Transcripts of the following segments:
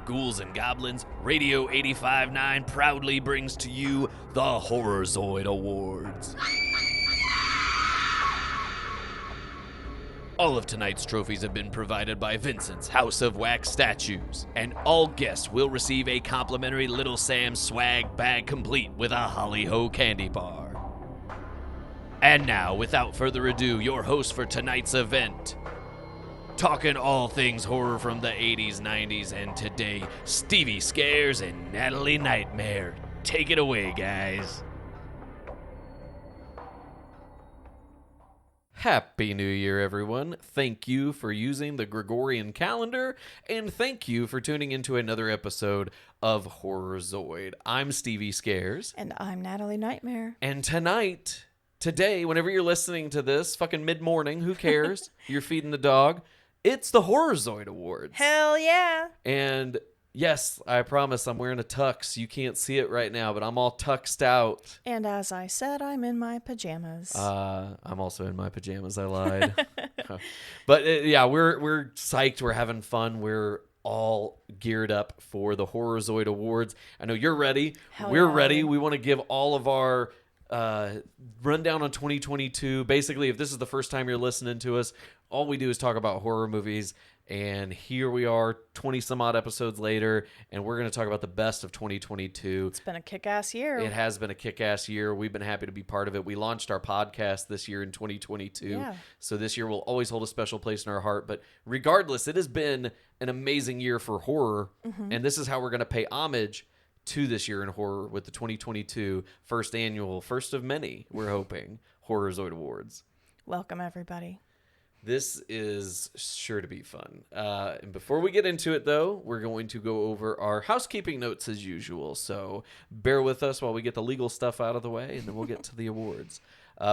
ghouls and goblins, Radio 85.9 proudly brings to you the Horrorzoid Awards. All of tonight's trophies have been provided by Vincent's House of Wax Statues, and all guests will receive a complimentary Little Sam's swag bag complete with a Holly Ho candy bar. And now, without further ado, your host for tonight's event. Talking all things horror from the 80s, 90s, and today, Stevie Scares and Natalie Nightmare. Take it away, guys. Happy New Year, everyone. Thank you for using the Gregorian calendar, and thank you for tuning into another episode of Horrorzoid. I'm Stevie Scares. And I'm Natalie Nightmare. And today, whenever you're listening to this, fucking mid-morning, who cares? You're feeding the dog. It's the Horrorzoid Awards. Hell yeah. And yes, I promise I'm wearing a tux. You can't see it right now, but I'm all tuxed out. And as I said, I'm in my pajamas. I'm also in my pajamas. I lied. But yeah, we're psyched. We're having fun. We're all geared up for the Horrorzoid Awards. I know you're ready. We're ready. We want to give all of our rundown on 2022. Basically, if this is the first time you're listening to us, all we do is talk about horror movies. And here we are 20 some odd episodes later, and we're going to talk about the best of 2022. It's been a kick-ass year. It has been a kick-ass year. We've been happy to be part of it. We launched our podcast this year in 2022. Yeah. So this year will always hold a special place in our heart. But regardless, it has been an amazing year for horror. Mm-hmm. And this is how we're going to pay homage to this year in horror with the 2022 first of many, we're hoping, Horrorzoid Awards. Welcome, everybody. This is sure to be fun. And before we get into it, though, we're going to go over our housekeeping notes as usual. So bear with us while we get the legal stuff out of the way, and then we'll get to the awards.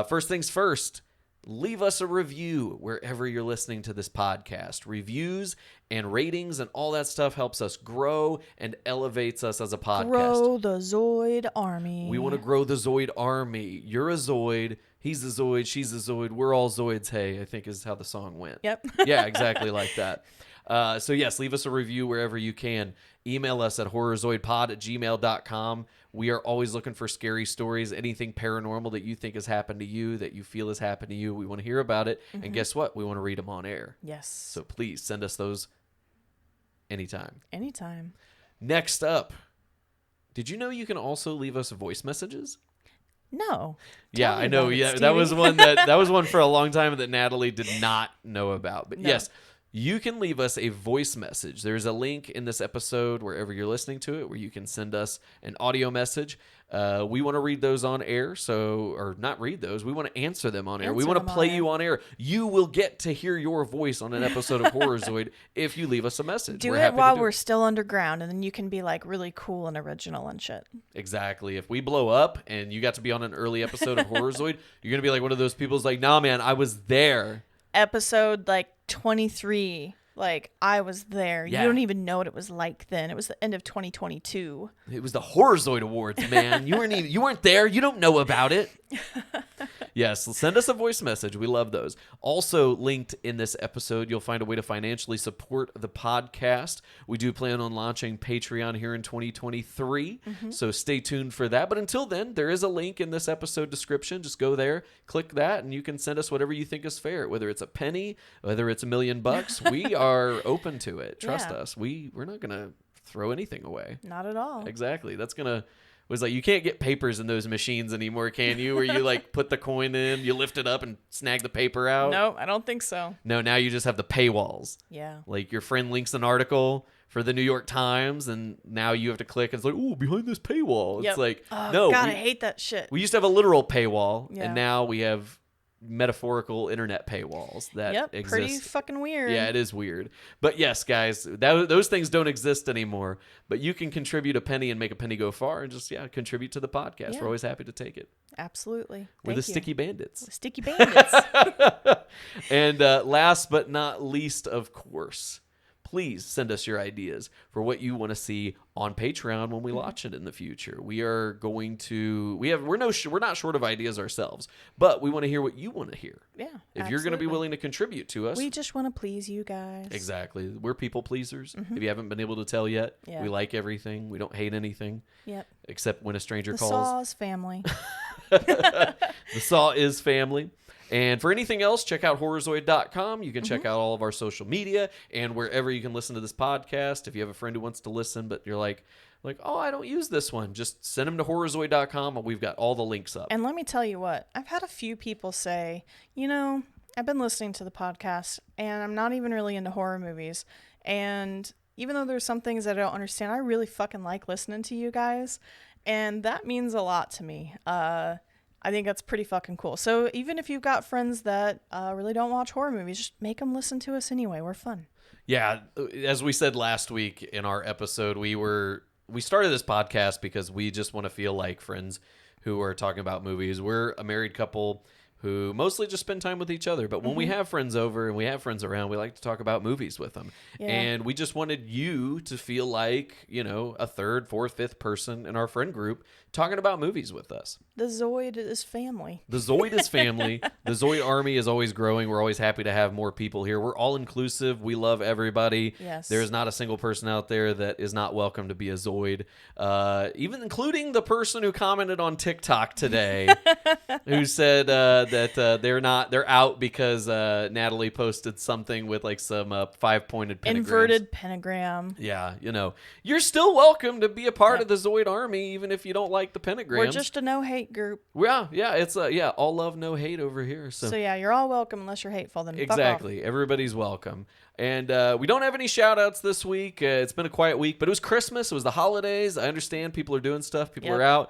First things first, leave us a review wherever you're listening to this podcast. Reviews and ratings and all that stuff helps us grow and elevates us as a podcast. Grow the Zoid Army. We want to grow the Zoid Army. You're a Zoid. He's a Zoid. She's a Zoid. We're all Zoids. Hey, I think is how the song went. Yep. Yeah, exactly like that. So yes, leave us a review wherever you can. Email us at horrorzoidpod@gmail.com. We are always looking for scary stories, anything paranormal that you think has happened to you, that you feel has happened to you. We want to hear about it. Mm-hmm. And guess what? We want to read them on air. Yes. So please send us those anytime. Anytime. Next up, did you know you can also leave us voice messages? No. Yeah, I know. Yeah, that was one for a long time that Natalie did not know about. But yes, you can leave us a voice message. There's a link in this episode wherever you're listening to it where you can send us an audio message. We want to read those on air, or not read those. We want to answer them on air. We want to play you on air. You will get to hear your voice on an episode of Horrorzoid if you leave us a message. Do it while we're still underground, and then you can be like really cool and original and shit. Exactly. If we blow up and you got to be on an early episode of Horrorzoid, you're going to be like one of those people who's like, nah, man, I was there. Episode 23. I was there. Yeah. You don't even know what it was like then. It was the end of 2022. It was the Horrorzoid Awards, man. You weren't there. You don't know about it. Yes, send us a voice message. We love those. Also linked in this episode, you'll find a way to financially support the podcast. We do plan on launching Patreon here in 2023, so stay tuned for that. But until then, there is a link in this episode description. Just go there, click that, and you can send us whatever you think is fair, whether it's a penny, whether it's $1 million. We are open to it. Trust us. We're not going to throw anything away. Not at all. Exactly. That's going to... was like, you can't get papers in those machines anymore, can you? Where you put the coin in, you lift it up and snag the paper out. No, I don't think so. No, now you just have the paywalls. Yeah. Your friend links an article for the New York Times, and now you have to click, and it's like, oh, behind this paywall. Yep. It's like, oh, no. God, I hate that shit. We used to have a literal paywall, and now we have metaphorical internet paywalls that exist. Pretty fucking weird. Yeah, it is weird. But yes, guys, those things don't exist anymore. But you can contribute a penny and make a penny go far, and just contribute to the podcast. We're always happy to take it. Absolutely. We're the Sticky Bandits. Sticky Bandits. And last but not least, of course, please send us your ideas for what you want to see on Patreon when we launch it in the future. We are going to we're not short of ideas ourselves, but we want to hear what you want to hear. Yeah. If you're going to be willing to contribute to us. We just want to please you guys. Exactly. We're people pleasers. If you haven't been able to tell yet, we like everything. We don't hate anything. Yep. Except when a stranger the calls. Saw's family. The Saw is family. And for anything else, check out Horrorzoid.com. You can check out all of our social media and wherever you can listen to this podcast. If you have a friend who wants to listen, but you're like, oh, I don't use this one, just send them to Horrorzoid.com and we've got all the links up. And let me tell you what, I've had a few people say, I've been listening to the podcast and I'm not even really into horror movies. And even though there's some things that I don't understand, I really fucking like listening to you guys. And that means a lot to me. I think that's pretty fucking cool. So even if you've got friends that really don't watch horror movies, just make them listen to us anyway. We're fun. Yeah. As we said last week in our episode, we started this podcast because we just want to feel like friends who are talking about movies. We're a married couple who mostly just spend time with each other. But when we have friends over and we have friends around, we like to talk about movies with them. Yeah. And we just wanted you to feel like, a third, fourth, fifth person in our friend group talking about movies with us. The Zoid is family. The Zoid is family. The Zoid Army is always growing. We're always happy to have more people here. We're all inclusive. We love everybody. Yes. There is not a single person out there that is not welcome to be a Zoid, even including the person who commented on TikTok today who said that they're out because Natalie posted something with like some 5-pointed pentagrams. Inverted pentagram. Yeah, you're still welcome to be a part of the Zoid Army, even if you don't like the pentagrams. We're just a no-hate group. Yeah, it's all love, no hate over here. So yeah, you're all welcome unless you're hateful. Then exactly, fuck off. Everybody's welcome. And we don't have any shout-outs this week. It's been a quiet week, but it was Christmas. It was the holidays. I understand people are doing stuff. People are out.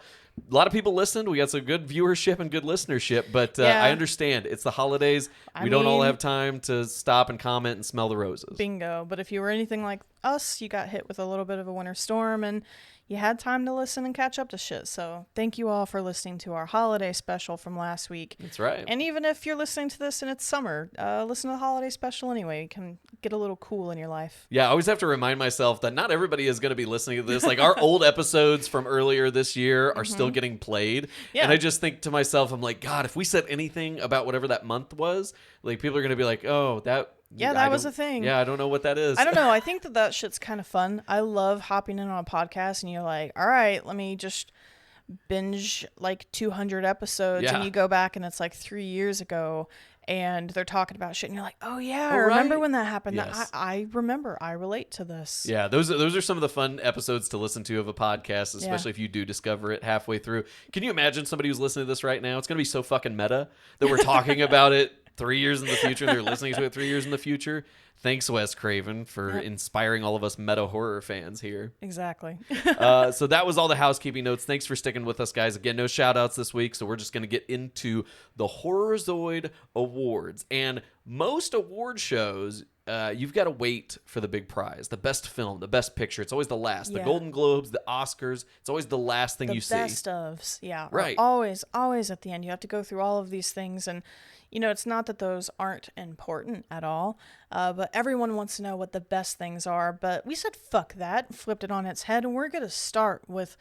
A lot of people listened. We got some good viewership and good listenership, but I understand. It's the holidays. We don't all have time to stop and comment and smell the roses. Bingo. But if you were anything like us, you got hit with a little bit of a winter storm, and you had time to listen and catch up to shit. So thank you all for listening to our holiday special from last week. That's right. And even if you're listening to this and it's summer, listen to the holiday special anyway. You can get a little cool in your life. Yeah, I always have to remind myself that not everybody is going to be listening to this. Like our old episodes from earlier this year are still getting played. Yeah. And I just think to myself, I'm like, God, if we said anything about whatever that month was, like people are going to be like, oh, that... Yeah, that was a thing. Yeah, I don't know what that is. I don't know. I think that shit's kind of fun. I love hopping in on a podcast and you're like, all right, let me just binge like 200 episodes. Yeah. And you go back and it's like 3 years ago and they're talking about shit and you're like, oh yeah, I remember when that happened. Yes. I remember. I relate to this. Yeah, those are some of the fun episodes to listen to of a podcast, especially if you do discover it halfway through. Can you imagine somebody who's listening to this right now? It's going to be so fucking meta that we're talking about it 3 years in the future. They're listening to it 3 years in the future. Thanks, Wes Craven, for inspiring all of us meta horror fans here. Exactly. So that was all the housekeeping notes. Thanks for sticking with us, guys. Again, no shout outs this week, so we're just going to get into the Horrorzoid Awards. And most award shows, you've got to wait for the big prize, the best film, the best picture. It's always the last. The Golden Globes, the Oscars, it's always the last thing you see. The best ofs, yeah. Right. Always at the end. You have to go through all of these things. And, it's not that those aren't important at all, but everyone wants to know what the best things are. But we said, fuck that, flipped it on its head. And we're going to start with,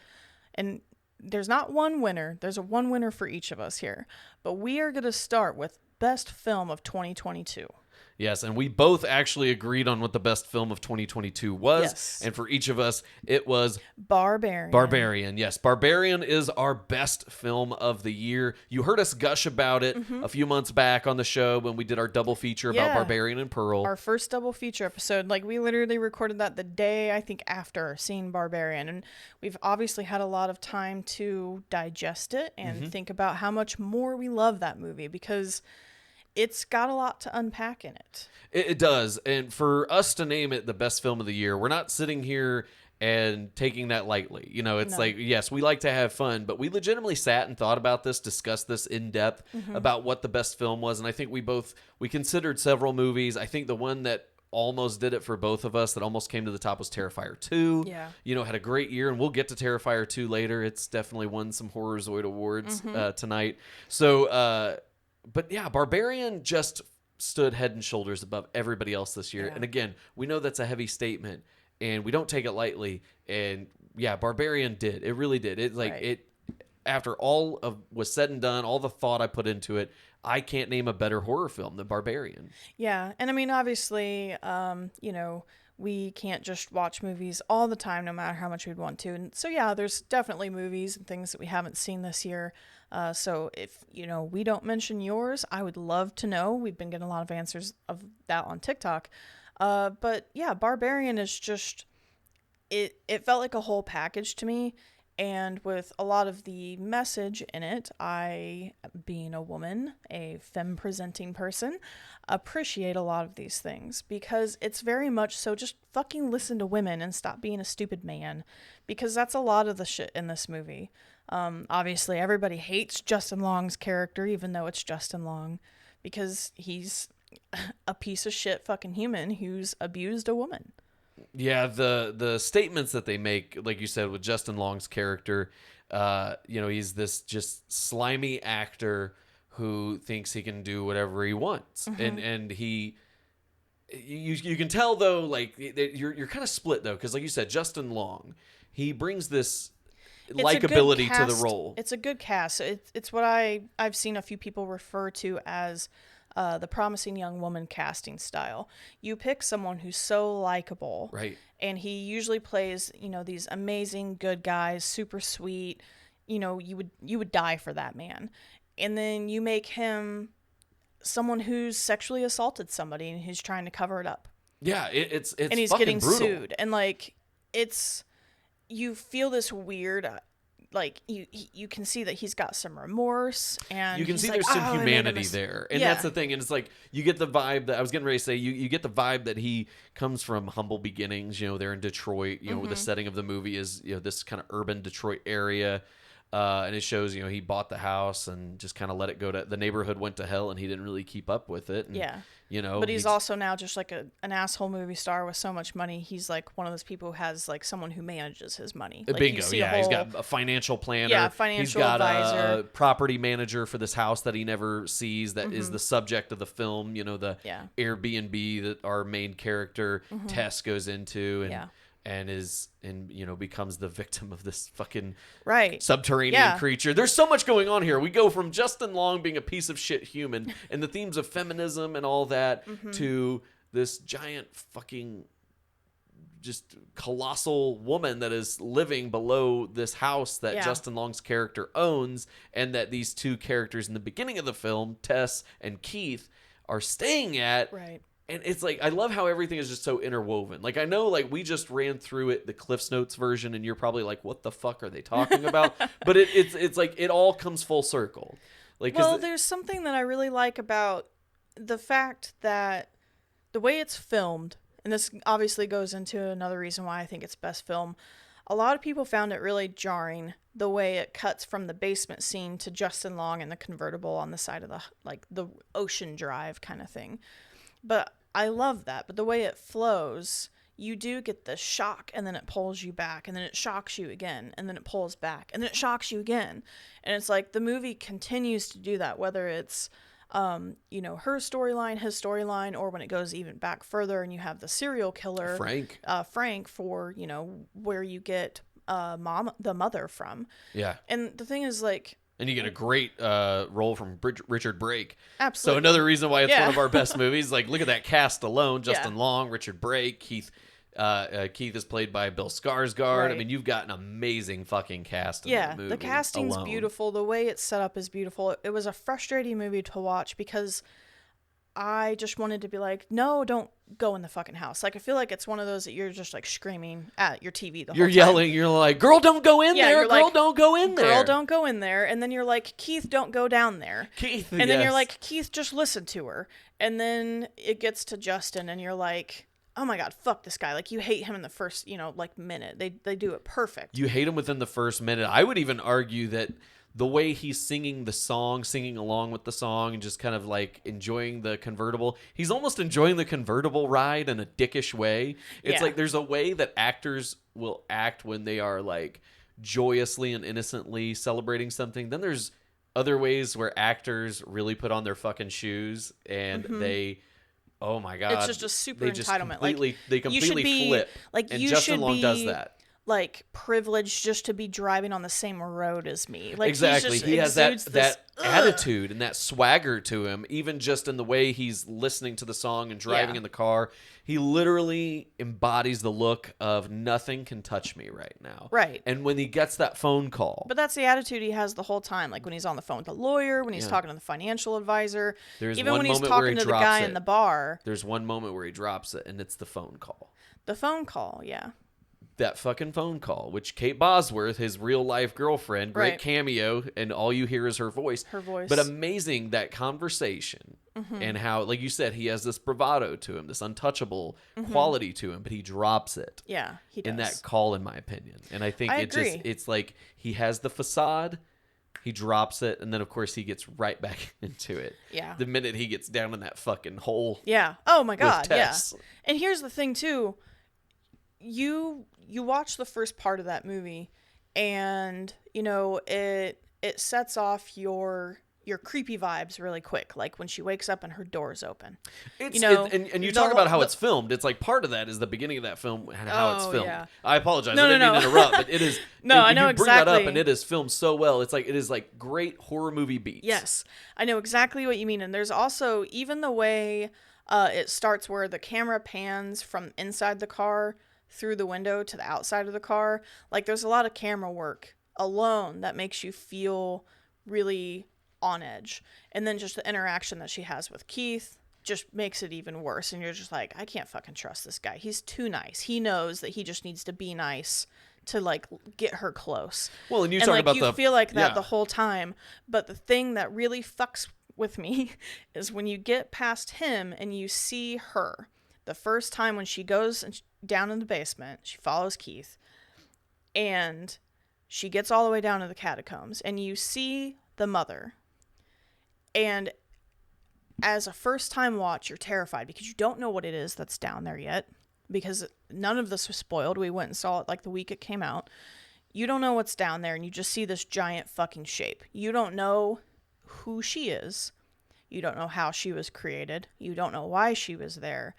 and there's not one winner. There's one winner for each of us here. But we are going to start with best film of 2022. Yes, and we both actually agreed on what the best film of 2022 was. Yes. And for each of us, it was Barbarian. Barbarian, yes. Barbarian is our best film of the year. You heard us gush about it a few months back on the show when we did our double feature about Barbarian and Pearl. Our first double feature episode. Like, we literally recorded that the day, I think, after seeing Barbarian. And we've obviously had a lot of time to digest it and think about how much more we love that movie, because it's got a lot to unpack in it. It does. And for us to name it the best film of the year, we're not sitting here and taking that lightly. It's like, yes, we like to have fun, but we legitimately sat and thought about this, discussed this in depth about what the best film was. And I think we considered several movies. I think the one that almost did it for both of us, that almost came to the top, was Terrifier 2. Yeah. Had a great year, and we'll get to Terrifier 2 later. It's definitely won some Horrorzoid awards tonight. So, but yeah, Barbarian just stood head and shoulders above everybody else this year. Yeah. And again, we know that's a heavy statement, and we don't take it lightly. And yeah, Barbarian did. It really did. It like Right. it. After all of was said and done, all the thought I put into it, I can't name a better horror film than Barbarian. Yeah, and I mean, obviously, we can't just watch movies all the time, no matter how much we'd want to. And so, yeah, there's definitely movies and things that we haven't seen this year. So if, we don't mention yours, I would love to know. We've been getting a lot of answers of that on TikTok. But yeah, Barbarian is just, it felt like a whole package to me. And with a lot of the message in it, I, being a woman, a femme-presenting person, appreciate a lot of these things because it's very much so just fucking listen to women and stop being a stupid man, because that's a lot of the shit in this movie. Obviously, everybody hates Justin Long's character, even though it's Justin Long, because he's a piece of shit fucking human who's abused a woman. Yeah, the statements that they make, like you said, with Justin Long's character, he's this just slimy actor who thinks he can do whatever he wants, and he, you can tell though, like you're kind of split though, because like you said, Justin Long, he brings this likability to the role. It's a good cast. It's what I've seen a few people refer to as the promising young woman casting style. You pick someone who's so likable, Right? And he usually plays, these amazing good guys, super sweet. You would die for that man, and then you make him someone who's sexually assaulted somebody and he's trying to cover it up. Yeah, it's and he's fucking getting brutal. sued, and like you feel this weird. Like you can see that he's got some remorse, and you can he's see like, there's some I made a humanity there, and Yeah. that's the thing. And it's like you get the vibe that I was getting ready to say. You get the vibe that he comes from humble beginnings. They're in Detroit. The setting of the movie is this kind of urban Detroit area, and it shows he bought the house and just kind of let it go to the neighborhood went to hell, and he didn't really keep up with it. And, Yeah. but he's also now just like an asshole movie star with so much money. He's like one of those people who has like someone who manages his money. Like, bingo, you see yeah. He's got a financial planner. Yeah, He's financial got advisor. a property manager for this house that he never sees. That is the subject of the film. The Airbnb that our main character Tess goes into, and becomes the victim of this fucking subterranean creature. There's so much going on here. We go from Justin Long being a piece of shit human and the themes of feminism and all that to this giant fucking just colossal woman that is living below this house that Justin Long's character owns, and that these two characters in the beginning of the film, Tess and Keith, are staying at. Right. And it's like, I love how everything is just so interwoven. Like, I know, like, we just ran through it, the Cliff's Notes version, and you're probably like, what the fuck are they talking about? But it's like, it all comes full circle. Like, well, there's something that I really like about the fact that the way it's filmed, and this obviously goes into another reason why I think it's best film. A lot of people found it really jarring the way it cuts from the basement scene to Justin Long in the convertible on the side of the ocean drive kind of thing. But I love that. But the way it flows, you do get the shock, and then it pulls you back, and then it shocks you again, and then it pulls back, and then it shocks you again. And it's like the movie continues to do that, whether it's, her storyline, his storyline, or when it goes even back further and you have the serial killer, Frank for, where you get the mother from. Yeah. And the thing is, like, and you get a great role from Richard Brake. Absolutely. So another reason why it's one of our best movies. Like, look at that cast alone: Justin Long, Richard Brake, Keith. Keith is played by Bill Skarsgård. Right. I mean, you've got an amazing fucking cast in that movie. The casting's alone. beautiful. The way it's set up is beautiful. It was a frustrating movie to watch because I just wanted to be like, no, don't go in the fucking house. Like, I feel like it's one of those that you're just like screaming at your TV the whole time. You're yelling. You're like, girl, don't go in there. Girl, don't go in there. Girl, don't go in there. And then you're like, Keith, don't go down there. Keith, and then you're like, Keith, just listen to her. And then it gets to Justin, and you're like, oh my God, fuck this guy. Like, you hate him in the first, minute. They do it perfect. You hate him within the first minute. I would even argue that the way he's singing the song, singing along with the song, and just kind of like enjoying the convertible, he's almost enjoying the convertible ride in a dickish way. It's like there's a way that actors will act when they are like joyously and innocently celebrating something. Then there's other ways where actors really put on their fucking shoes and they, oh my god, It's just a super they just entitlement. completely, they you should completely be, flip. like, And you Justin should Long be, does that. like, privileged just to be driving on the same road as me. Like, Exactly. He He has that exudes this, attitude and that swagger to him, even just in the way he's listening to the song and driving Yeah. in the car. He literally embodies the look of nothing can touch me right now. Right. And when he gets that phone call, But that's the attitude he has the whole time. Like when he's on the phone with the lawyer, when he's talking to the financial advisor, There's even one when he's moment where talking he to the drops guy it. in the bar. there's one moment where he drops it, and it's the phone call. The phone call, yeah. That fucking phone call, which Kate Bosworth, his real life girlfriend, great Right. cameo, and all you hear is her voice. Her voice. But amazing that conversation and how, like you said, he has this bravado to him, this untouchable quality to him, but he drops it Yeah, he does. in that call, in my opinion. And I think I it agree. just, it's like he has the facade, he drops it, and then of course he gets right back into it. Yeah. The minute he gets down in that fucking hole. Yeah. Oh my God. Yeah. Tess. And here's the thing too. You watch the first part of that movie, and it sets off your creepy vibes really quick. Like when she wakes up and her door's open. It's, and you the talk about how whole- it's filmed. It's like part of that is the beginning of that film and how it's Oh, filmed. yeah. I apologize. No, I didn't no, mean to no. interrupt, but it is. No, I know you bring that up, exactly. and it is filmed so well. It's like it is like great horror movie beats. Yes, I know exactly what you mean. And there's also even the way it starts where the camera pans from inside the car through the window to the outside of the car. Like there's a lot of camera work alone that makes you feel really on edge. And then just the interaction that she has with Keith just makes it even worse. And you're just like, I can't fucking trust this guy. He's too nice. He knows that he just needs to be nice to like get her close. Well, and you and talk like about you feel like that yeah. the whole time. But the thing that really fucks with me is when you get past him and you see her. The first time when she goes down in the basement, she follows Keith, and she gets all the way down to the catacombs, and you see the mother. And as a first-time watch, you're terrified because you don't know what it is that's down there yet, because none of this was spoiled. We went and saw it like the week it came out. You don't know what's down there, and you just see this giant fucking shape. You don't know who she is. You don't know how she was created. You don't know why she was there.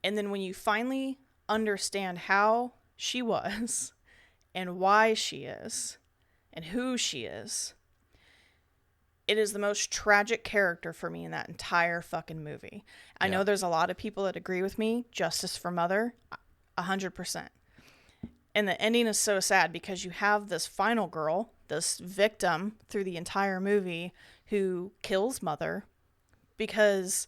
And then when you finally understand how she was and why she is and who she is, it is the most tragic character for me in that entire fucking movie. I know there's a lot of people that agree with me. Justice for Mother, 100%. And the ending is so sad because you have this final girl, this victim through the entire movie, who kills Mother because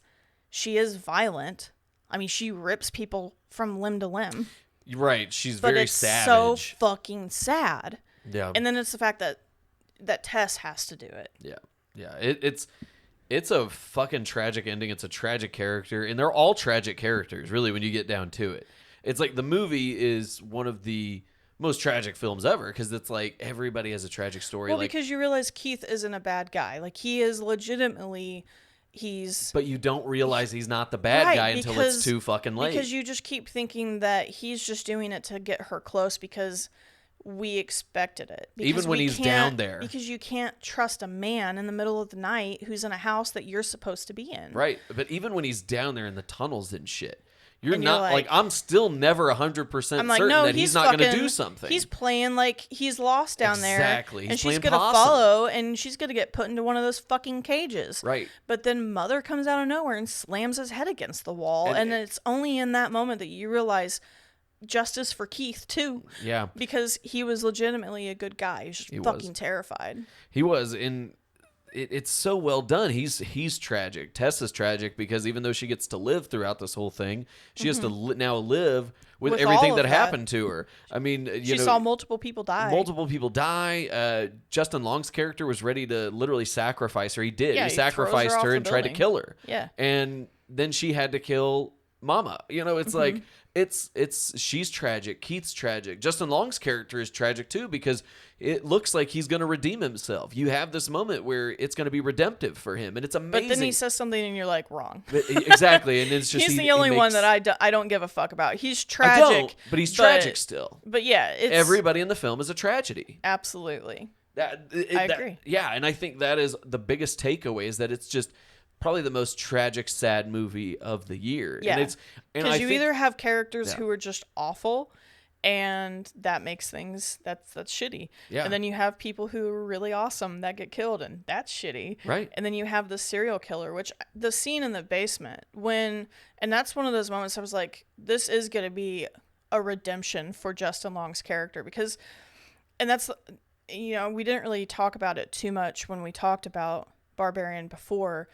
she is violent. I mean, she rips people from limb to limb. Right. She's But very it's savage. so fucking sad. Yeah. And then it's the fact that Tess has to do it. Yeah. Yeah. It's a fucking tragic ending. It's a tragic character, and they're all tragic characters, really, when you get down to it. It's like the movie is one of the most tragic films ever because it's like everybody has a tragic story. Well, like, because you realize Keith isn't a bad guy. Like, he is legitimately, but you don't realize he's not the bad Right, guy until it's too fucking late. Because you just keep thinking that he's just doing it to get her close because we expected it. Because Even when we he's can't- down there. Because you can't trust a man in the middle of the night who's in a house that you're supposed to be in. Right. But even when he's down there in the tunnels and shit, you're And not you're like, I'm still never 100% I'm like, certain no, that he's not going to do something. He's playing like he's lost down there. Exactly. And He's she's playing going to possum. follow, and she's going to get put into one of those fucking cages. Right. But then Mother comes out of nowhere and slams his head against the wall. And And it's only in that moment that you realize justice for Keith, too. Yeah. Because he was legitimately a good guy. He was just fucking terrified. He was it's so well done. He's tragic. Tessa's tragic because even though she gets to live throughout this whole thing, she has to now live with With everything all that of that. happened to her. I mean, She saw multiple people die. multiple people die. Justin Long's character was ready to literally sacrifice her. He did. Yeah, he he throws her sacrificed off her the and tried to building. kill her. Yeah. And then she had to kill Mama. It's like she's tragic. Keith's tragic. Justin Long's character is tragic too because it looks like he's going to redeem himself. You have this moment where it's going to be redemptive for him, and it's amazing. But then he says something and you're like, wrong. Exactly, and it's just He's he the only one makes- that I don't give a fuck about. He's I tragic. don't, but he's tragic still. But yeah, it's Everybody in the film is a tragedy. absolutely. I agree. Yeah, and I think that is the biggest takeaway, is that it's just probably the most tragic, sad movie of the year. Yeah. And Because you either have characters Yeah. who are just awful, and that makes things that's shitty. Yeah. And then you have people who are really awesome that get killed, and that's shitty. Right. And then you have the serial killer, which the scene in the basement and that's one of those moments I was like, this is going to be a redemption for Justin Long's character, because, and that's, we didn't really talk about it too much when we talked about Barbarian before.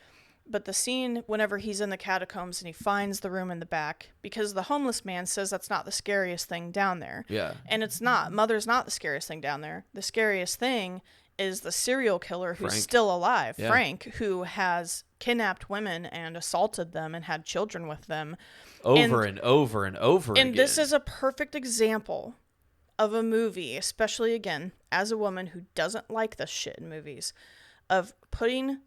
But the scene whenever he's in the catacombs and he finds the room in the back, because the homeless man says that's not the scariest thing down there. Yeah. And it's not. Mother's not the scariest thing down there. The scariest thing is the serial killer who's Frank. still alive, Yeah. Frank, who has kidnapped women and assaulted them and had children with them. Over and over and over again. And this is a perfect example of a movie, especially, again, as a woman who doesn't like this shit in movies, of putting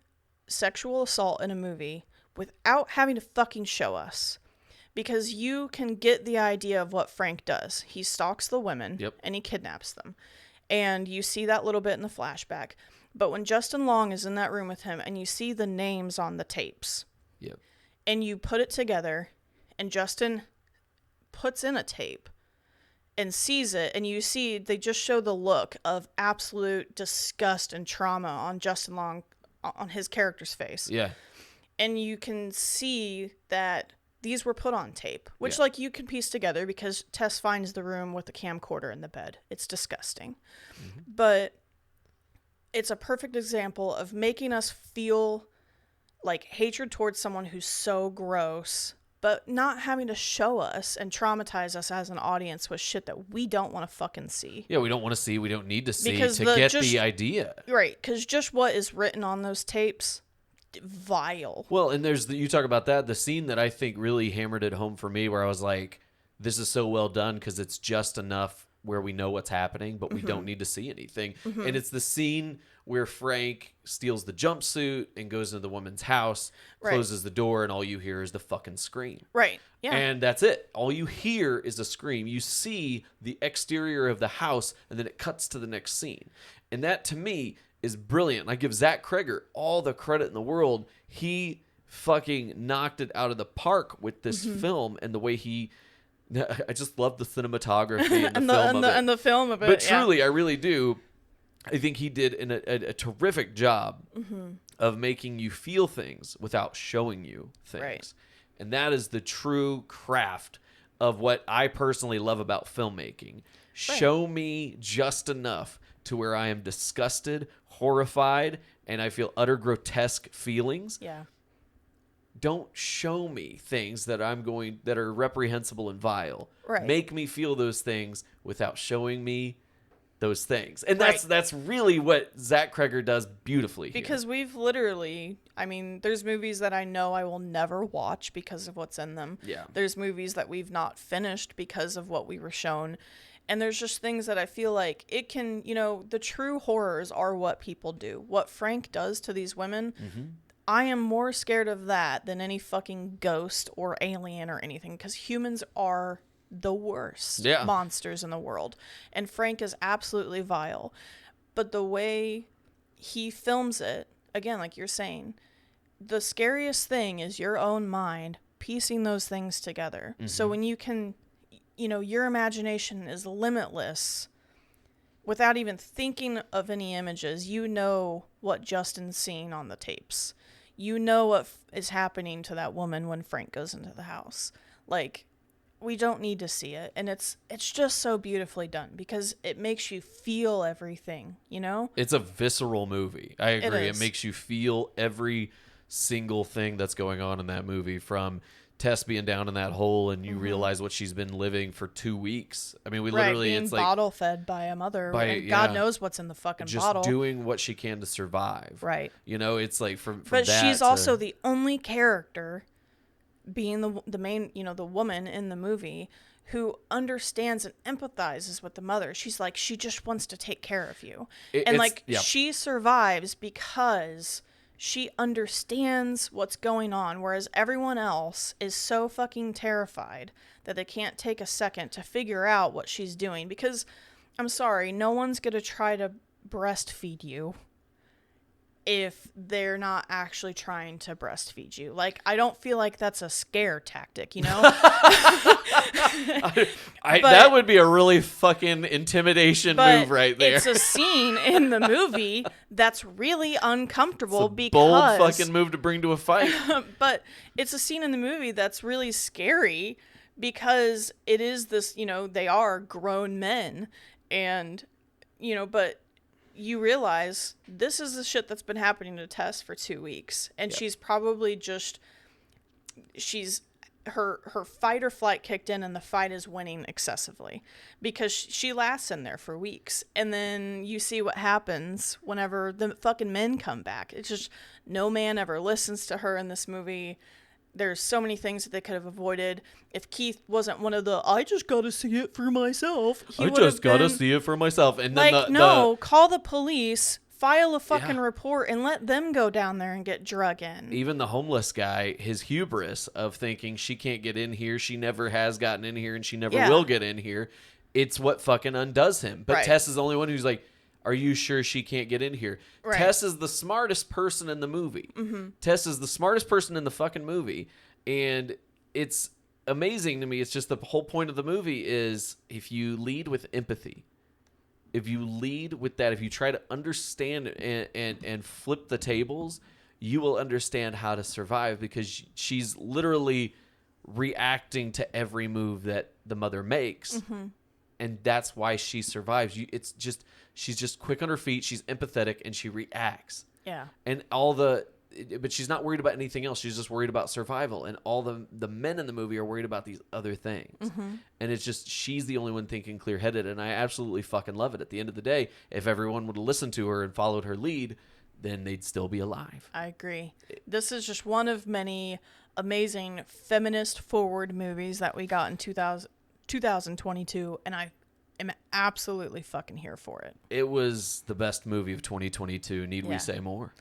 sexual assault in a movie without having to fucking show us. Because you can get the idea of what Frank does. He stalks the women and he kidnaps them. And you see that little bit in the flashback. But when Justin Long is in that room with him and you see the names on the tapes, and you put it together, and Justin puts in a tape and sees it, and you see they just show the look of absolute disgust and trauma on Justin Long, on his character's face. Yeah. And you can see that these were put on tape, which you can piece together because Tess finds the room with the camcorder in the bed. It's disgusting. Mm-hmm. But it's a perfect example of making us feel like hatred towards someone who's so gross, but not having to show us and traumatize us as an audience with shit that we don't want to fucking see. Yeah, we don't want to see. We don't need to see Because to get the idea. Right, because just what is written on those tapes, vile. Well, and you talk about that. The scene that I think really hammered it home for me, where I was like, this is so well done because it's just enough where we know what's happening, but we don't need to see anything. Mm-hmm. And it's the scene where Frank steals the jumpsuit and goes into the woman's house, closes the door, and all you hear is the fucking scream. Right, yeah. And that's it. All you hear is a scream. You see the exterior of the house, and then it cuts to the next scene. And that, to me, is brilliant. I give Zach Kreger all the credit in the world. He fucking knocked it out of the park with this film, and the way I just love the cinematography and the film of it. But truly, I really do. I think he did a terrific job of making you feel things without showing you things. Right. And that is the true craft of what I personally love about filmmaking. Right. Show me just enough to where I am disgusted, horrified, and I feel utter grotesque feelings. Yeah. Don't show me things that are reprehensible and vile. Right. Make me feel those things without showing me those things. And that's really what Zach Kreger does beautifully here. Because we've literally, there's movies that I know I will never watch because of what's in them. Yeah. There's movies that we've not finished because of what we were shown. And there's just things that I feel like it can, the true horrors are what people do. What Frank does to these women, I am more scared of that than any fucking ghost or alien or anything, because humans are the worst monsters in the world. And Frank is absolutely vile. But the way he films it, again, like you're saying, the scariest thing is your own mind piecing those things together. So when you can, your imagination is limitless without even thinking of any images. You know what Justin's seeing on the tapes. You know what is happening to that woman when Frank goes into the house. Like, we don't need to see it. And it's just so beautifully done because it makes you feel everything, It's a visceral movie. I agree. It is. makes you feel every single thing that's going on in that movie, from Tess being down in that hole and you realize what she's been living for 2 weeks. We literally, being it's like bottle fed by a mother, and God knows what's in the fucking just bottle. doing what she can to survive. Right. It's like from but that she's to, also the only character, being the main, the woman in the movie, who understands and empathizes with the mother. She's like, she just wants to take care of you. She survives because she understands what's going on, whereas everyone else is so fucking terrified that they can't take a second to figure out what she's doing. Because, I'm sorry, no one's going to try to breastfeed you if they're not actually trying to breastfeed you. Like, I don't feel like that's a scare tactic, you know? That would be a really fucking intimidation move right there. It's a scene in the movie that's really uncomfortable because bold fucking move to bring to a fight. But it's a scene in the movie that's really scary because it is this, you know, they are grown men and, you know, but you realize this is the shit that's been happening to Tess for 2 weeks. And she's probably just, her fight or flight kicked in and the fight is winning excessively because she lasts in there for weeks. And then you see what happens whenever the fucking men come back. It's just no man ever listens to her in this movie. There's so many things that they could have avoided. If Keith wasn't one of the, I just gotta see it for myself. I just gotta see it for myself. And then like, call the police, file a fucking report, and let them go down there and get drug in. Even the homeless guy, his hubris of thinking she can't get in here, she never has gotten in here, and she never will get in here. It's what fucking undoes him. But Tess is the only one who's like, are you sure she can't get in here? Right. Tess is the smartest person in the movie. Mm-hmm. Tess is the smartest person in the fucking movie. And it's amazing to me. It's just the whole point of the movie is if you lead with empathy, if you lead with that, if you try to understand and flip the tables, you will understand how to survive because she's literally reacting to every move that the mother makes. Mm-hmm. And that's why she survives. It's just she's just quick on her feet. She's empathetic and she reacts. Yeah. And but she's not worried about anything else. She's just worried about survival. And all the men in the movie are worried about these other things. Mm-hmm. And it's just she's the only one thinking clear-headed. And I absolutely fucking love it. At the end of the day, if everyone would have listened to her and followed her lead, then they'd still be alive. I agree. This is just one of many amazing feminist-forward movies that we got in 2022, and I am absolutely fucking here for it. It was the best movie of 2022. Need we say more?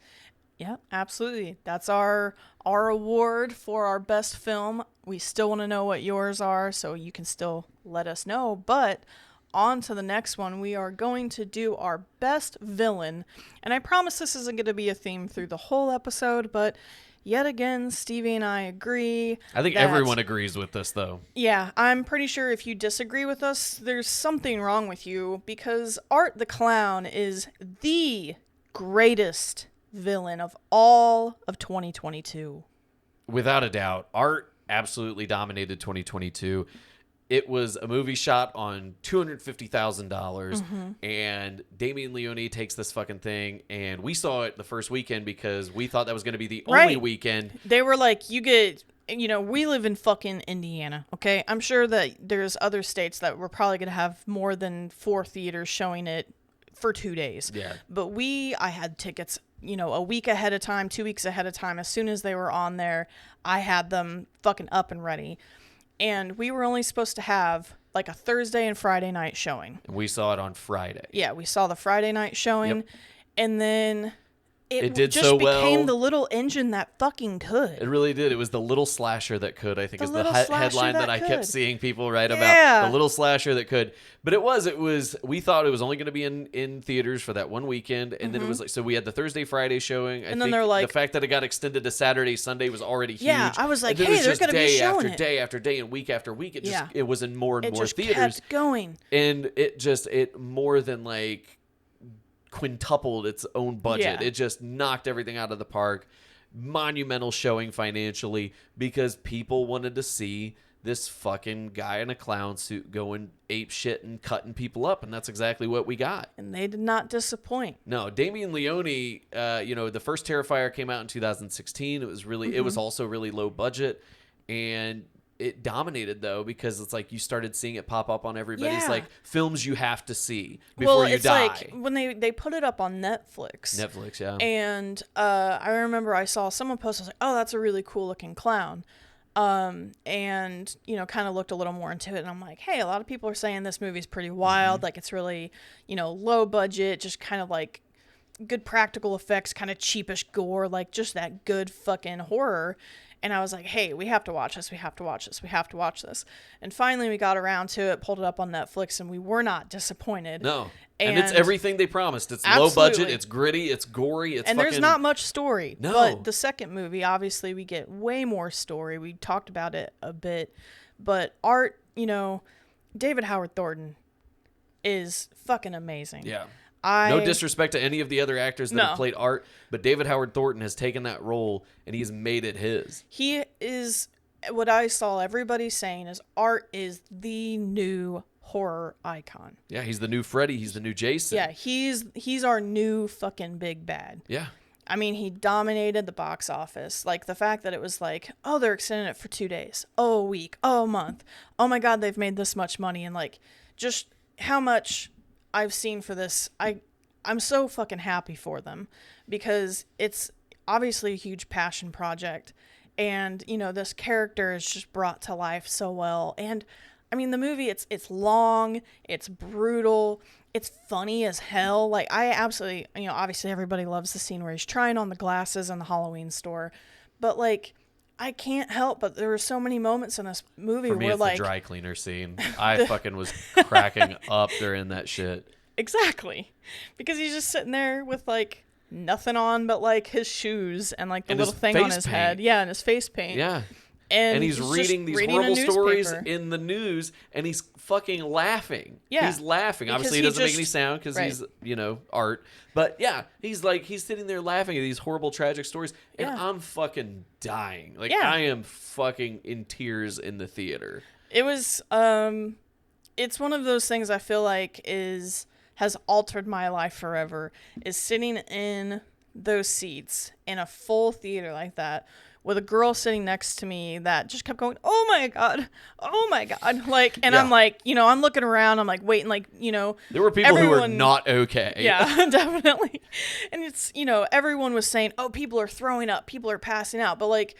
Yeah, absolutely. That's our award for our best film. We still want to know what yours are, so you can still let us know. But on to the next one. We are going to do our best villain. And I promise this isn't going to be a theme through the whole episode, but yet again, Stevie and I agree. I think everyone agrees with this, though. Yeah, I'm pretty sure if you disagree with us, there's something wrong with you, because Art the Clown is the greatest villain of all of 2022. Without a doubt. Art absolutely dominated 2022. It was a movie shot on $250,000, and Damien Leone takes this fucking thing, and we saw it the first weekend because we thought that was going to be the only weekend. They were like, we live in fucking Indiana, okay? I'm sure that there's other states that we're probably going to have more than 4 theaters showing it for 2 days. Yeah. But I had tickets, a week ahead of time, 2 weeks ahead of time. As soon as they were on there, I had them fucking up and ready. And we were only supposed to have like a Thursday and Friday night showing. And we saw it on Friday. Yeah, we saw the Friday night showing. Yep. And then it did just so became well. the little engine that fucking could. It really did. It was the little slasher that could, I think, is the headline that I kept seeing people write about. Yeah. The little slasher that could. But we thought it was only going to be in theaters for that one weekend. And then it was like, so we had the Thursday, Friday showing. And then they're like, the fact that it got extended to Saturday, Sunday was already huge. Yeah, I was like, hey, they're going to be showing it. Day after day and week after week. It was in more and more theaters. It just kept going. And it more than like quintupled its own budget. Yeah. It just knocked everything out of the park. Monumental showing financially because people wanted to see this fucking guy in a clown suit going ape shit and cutting people up, and that's exactly what we got. And they did not disappoint. No, Damien Leone, the first Terrifier came out in 2016. It was really, it was also really low budget, and it dominated though because it's like you started seeing it pop up on everybody's like films you have to see before you die. Like when they put it up on Netflix. Netflix, yeah. And I remember I saw someone post, I was like, oh, that's a really cool looking clown. And kind of looked a little more into it, and I'm like, hey, a lot of people are saying this movie's pretty wild, like it's really, low budget, just kind of like good practical effects, kind of cheapish gore, like just that good fucking horror. And I was like, hey, we have to watch this. We have to watch this. We have to watch this. And finally we got around to it, pulled it up on Netflix, and we were not disappointed. No. And it's everything they promised. It's low budget, it's gritty, it's gory, it's and fucking... there's not much story. No. But the second movie, obviously, we get way more story. We talked about it a bit. But art, you know, David Howard Thornton is fucking amazing. Yeah. No disrespect to any of the other actors that have played Art, but David Howard Thornton has taken that role and he's made it his. He is, what I saw everybody saying is Art is the new horror icon. Yeah, he's the new Freddy, he's the new Jason. Yeah, he's our new fucking big bad. Yeah. I mean, he dominated the box office. Like, the fact that it was like, oh, they're extending it for 2 days. Oh, a week. Oh, a month. Oh, my God, they've made this much money. And, like, just how much I've seen for this, I'm so fucking happy for them. Because it's obviously a huge passion project. And, you know, this character is just brought to life so well. And, I mean, the movie, it's long. It's brutal. It's funny as hell. Like, I absolutely, you know, obviously everybody loves the scene where he's trying on the glasses in the Halloween store. But, like, I can't help but there were so many moments in this movie For me, where, it's like... the dry cleaner scene. I fucking was cracking up during that shit. Exactly. Because he's just sitting there with, like, nothing on but, like, his shoes and, like, the And little his thing on face his paint. head. Yeah, and his face paint. Yeah. And he's reading these horrible stories in the news, and he's fucking laughing. Yeah. He's laughing. Because Obviously, he doesn't make any sound because right. he's, you know, Art. But yeah, he's sitting there laughing at these horrible, tragic stories, and Yeah. I'm fucking dying. Like, Yeah. I am fucking in tears in the theater. It was, it's one of those things I feel like has altered my life forever, is sitting in those seats in a full theater like that with a girl sitting next to me that just kept going, oh my God, like, and Yeah. I'm like, you know, I'm looking around, I'm like waiting, like, you know, There were people who were not okay. Yeah, definitely. And it's, you know, everyone was saying, oh, people are throwing up, people are passing out, but, like,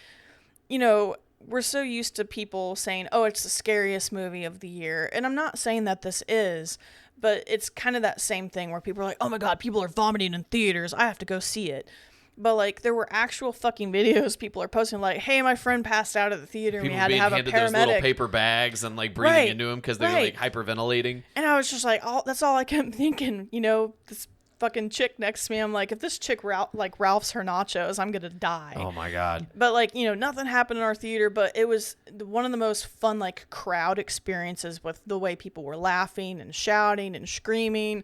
you know, we're so used to people saying, oh, it's the scariest movie of the year, and I'm not saying that this is, but it's kind of that same thing where people are like, oh my God, people are vomiting in theaters, I have to go see it. But, like, there were actual fucking videos people are posting, like, hey, my friend passed out at the theater and People we had to being have a handed those little paramedic. paper bags and, like, breathing Right, into them because they were, right. like, hyperventilating. And I was just like, oh, that's all I kept thinking, you know, this fucking chick next to me. I'm like, if this chick Ralph's her nachos, I'm going to die. Oh, my God. But, like, you know, nothing happened in our theater, but it was one of the most fun, like, crowd experiences with the way people were laughing and shouting and screaming,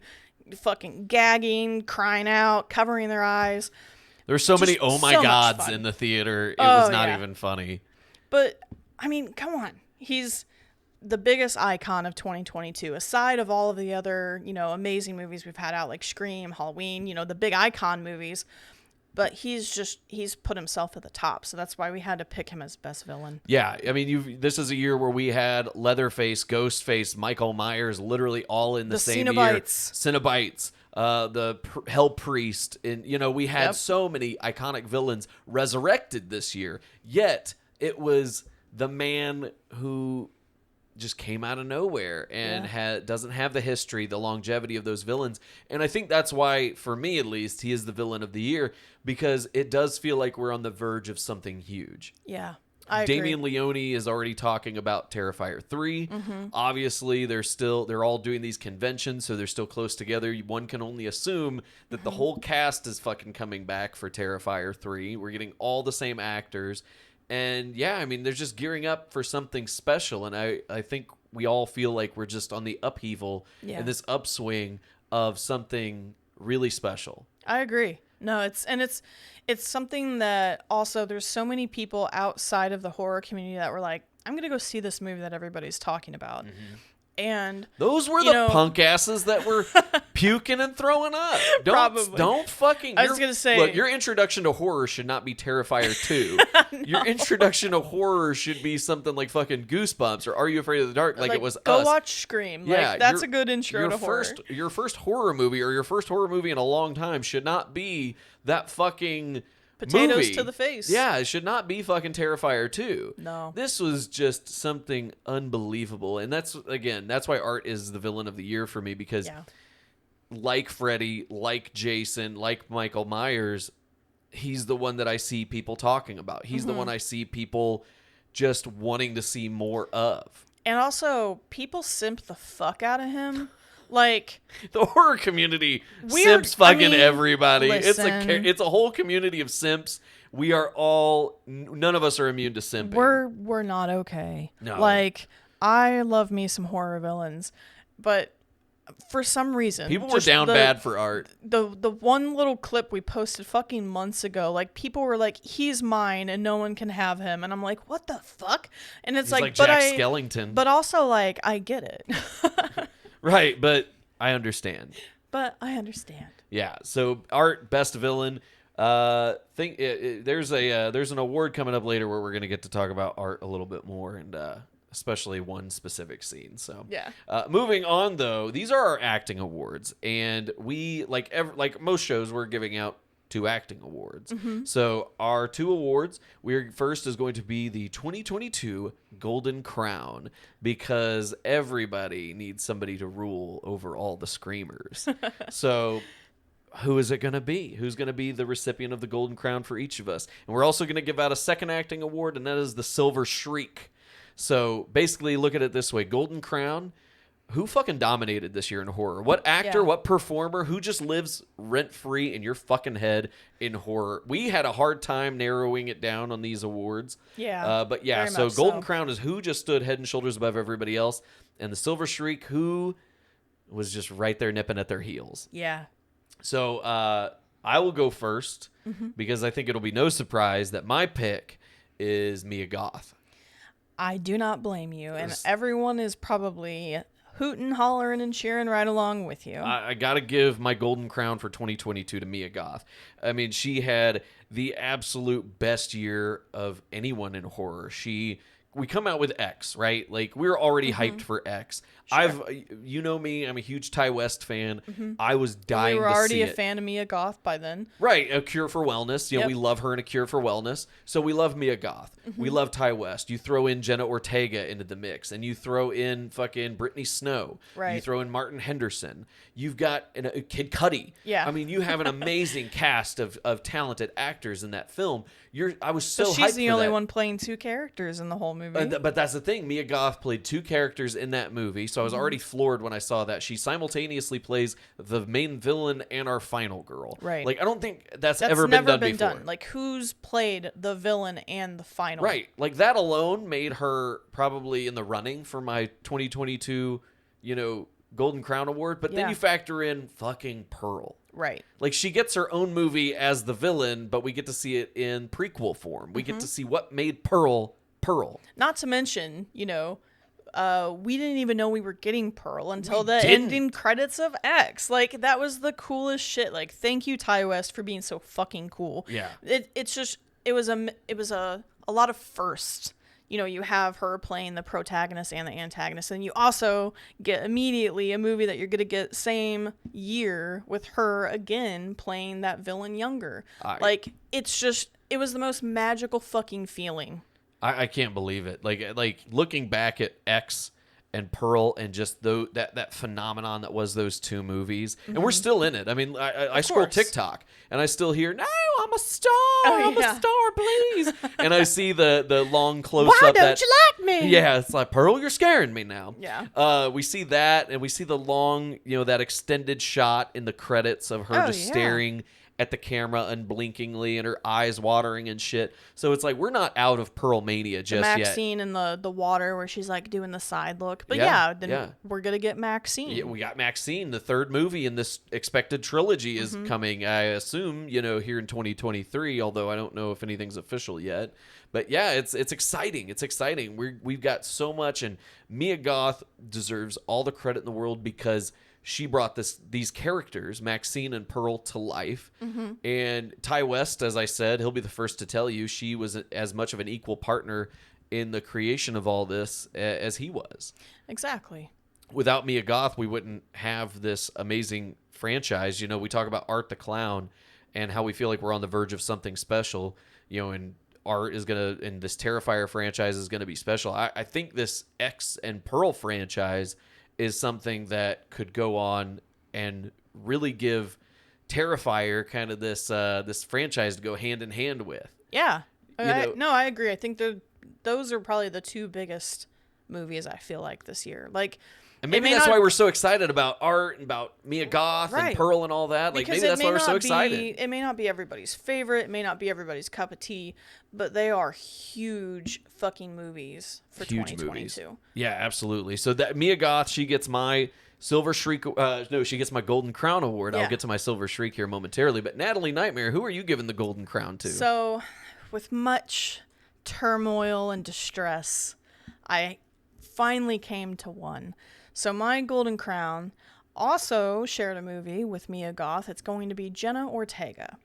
fucking gagging, crying out, covering their eyes. There were so Just many oh my so much gods fun. in the theater. It Oh, was not yeah. even funny. But, I mean, come on. He's the biggest icon of 2022, aside of all of the other, you know, amazing movies we've had out, like Scream, Halloween, you know, the big icon movies. But he's put himself at the top, so that's why we had to pick him as best villain. Yeah, I mean, this is a year where we had Leatherface, Ghostface, Michael Myers, literally all in the same Cenobites. year. Cenobites. The Hell Priest, and you know we had Yep. so many iconic villains resurrected this year. Yet it was the man who just came out of nowhere and doesn't have the history, the longevity of those villains. And I think that's why, for me at least, he is the villain of the year, because it does feel like we're on the verge of something huge. Yeah, I agree. Damien Leone is already talking about Terrifier 3. Obviously, they're all doing these conventions, so they're still close together. One can only assume that the whole cast is fucking coming back for Terrifier 3. We're getting all the same actors. And yeah, I mean, they're just gearing up for something special. And I think we all feel like we're just on the upheaval and this upswing of something really special. I agree. No, it's something that also there's so many people outside of the horror community that were like, I'm going to go see this movie that everybody's talking about. And those were you the know, punk asses that were puking and throwing up. Probably. Don't fucking. I was gonna say, look, your introduction to horror should not be Terrifier 2. No. Your introduction to horror should be something like fucking Goosebumps or Are You Afraid of the Dark? Like it was go us. watch Scream. Yeah, Like, that's a good intro to horror. Your first horror movie or your first horror movie in a long time should not be that fucking Potatoes movie. to the face. Yeah, it should not be fucking Terrifier 2. No. This was just something unbelievable. And that's why Art is the villain of the year for me, because like Freddy, like Jason, like Michael Myers, he's the one that I see people talking about. He's the one I see people just wanting to see more of. And also, people simp the fuck out of him. Like, the horror community weird, simps fucking everybody. Listen, It's a whole community of simps. We are all, none of us are immune to simping. We're not okay. No. Like, I love me some horror villains, but for some reason, people were down bad for art. The one little clip we posted fucking months ago, like, people were like, he's mine and no one can have him, and I'm like, what the fuck? And it's He's like Jack Skellington. But also, like, I get it. Right, but I understand. Yeah. So art, best villain. There's an award coming up later where we're gonna get to talk about art a little bit more, and especially one specific scene. So yeah. Moving on though, these are our acting awards, and we like most shows we're giving out 2 acting awards. So our 2 awards, first is going to be the 2022 Golden Crown, because everybody needs somebody to rule over all the screamers. So who is it going to be? Who's going to be the recipient of the Golden Crown for each of us? And we're also going to give out a second acting award, and that is the Silver Shriek. So basically, look at it this way. Golden Crown, who fucking dominated this year in horror? What actor, what performer, who just lives rent-free in your fucking head in horror? We had a hard time narrowing it down on these awards. Yeah. But yeah, so Golden Crown is who just stood head and shoulders above everybody else. And the Silver Shriek, who was just right there nipping at their heels. Yeah. So I will go first, because I think it'll be no surprise that my pick is Mia Goth. I do not blame you. And everyone is probably hooting, hollering, and cheering right along with you. I got to give my Golden Crown for 2022 to Mia Goth. I mean, she had the absolute best year of anyone in horror. We come out with X, right? Like, we're already hyped for X. Sure. You know me, I'm a huge Ty West fan. I was dying to see it. You were already a fan of Mia Goth by then. Right, A Cure for Wellness. You know, we love her in A Cure for Wellness. So we love Mia Goth. We love Ty West. You throw in Jenna Ortega into the mix, and you throw in fucking Brittany Snow. Right. You throw in Martin Henderson. You've got Kid Cudi. Yeah. I mean, you have an amazing cast of talented actors in that film. I was so hyped for that. She's the only one playing 2 characters in the whole movie. But that's the thing. Mia Goth played 2 characters in that movie, so I was already floored when I saw that. She simultaneously plays the main villain and our final girl. Right. Like, I don't think that's ever been done before. Like, who's played the villain and the final? Right. Like, that alone made her probably in the running for my 2022, Golden Crown Award. But then you factor in fucking Pearl. Right. Like, she gets her own movie as the villain, but we get to see it in prequel form. We get to see what made Pearl. Not to mention, we didn't even know we were getting Pearl until the ending credits of X. Like, that was the coolest shit. Like, thank you, Ty West, for being so fucking cool. Yeah. It was a lot of firsts. You have her playing the protagonist and the antagonist, and you also get immediately a movie that you're going to get same year with her again playing that villain younger. It was the most magical fucking feeling. I can't believe it. Like looking back at X and Pearl and just that phenomenon that was those 2 movies, and we're still in it. I mean, I scroll TikTok and I still hear, "No, I'm a star. I'm a star, please." And I see the long close up. Why don't you like me? Yeah, it's like, Pearl, you're scaring me now. Yeah. We see that, and we see the long, that extended shot in the credits of her staring at the camera unblinkingly and her eyes watering and shit. So it's like, we're not out of Pearl Mania just yet. Maxine in the water where she's like doing the side look. But we're going to get Maxine. Yeah, we got Maxine. The 3rd movie in this expected trilogy is coming, I assume, here in 2023, although I don't know if anything's official yet. But yeah, it's exciting. It's exciting. We've got so much, and Mia Goth deserves all the credit in the world because she brought these characters, Maxine and Pearl, to life. And Ty West, as I said, he'll be the first to tell you, she was as much of an equal partner in the creation of all this as he was. Exactly. Without Mia Goth, we wouldn't have this amazing franchise. We talk about Art the Clown and how we feel like we're on the verge of something special, and Art is and this Terrifier franchise is going to be special. I think this X and Pearl franchise is something that could go on and really give Terrifier kind of this franchise to go hand in hand with. Yeah. know- No, I agree. I think those are probably the two biggest movies I feel like this year. Like, And maybe that's why we're so excited about Art and about Mia Goth and Pearl and all that. Like, maybe that's why we're so excited. It may not be everybody's favorite. It may not be everybody's cup of tea, but they are huge fucking movies for 2022. Movies. Yeah, absolutely. So that Mia Goth, she gets my Silver Shriek. She gets my Golden Crown award. Yeah. I'll get to my Silver Shriek here momentarily. But Natalie Nightmare, who are you giving the Golden Crown to? So, with much turmoil and distress, I finally came to one. So my Golden Crown also shared a movie with Mia Goth. It's going to be Jenna Ortega.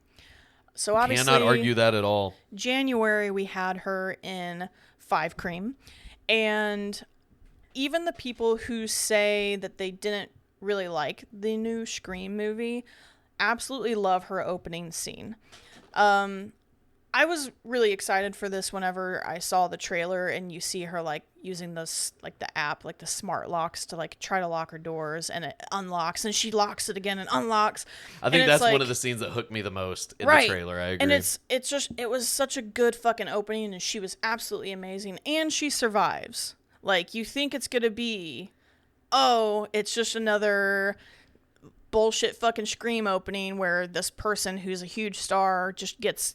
So obviously, cannot argue that at all. January we had her in Five Cream, and even the people who say that they didn't really like the new Scream movie absolutely love her opening scene. I was really excited for this whenever I saw the trailer and you see her like using this like the app, like the smart locks to like try to lock her doors, and it unlocks and she locks it again and unlocks. I think that's one of the scenes that hooked me the most in the trailer. I agree. And it was such a good fucking opening, and she was absolutely amazing, and she survives. Like, you think it's gonna be, oh, it's just another bullshit fucking Scream opening where this person who's a huge star just gets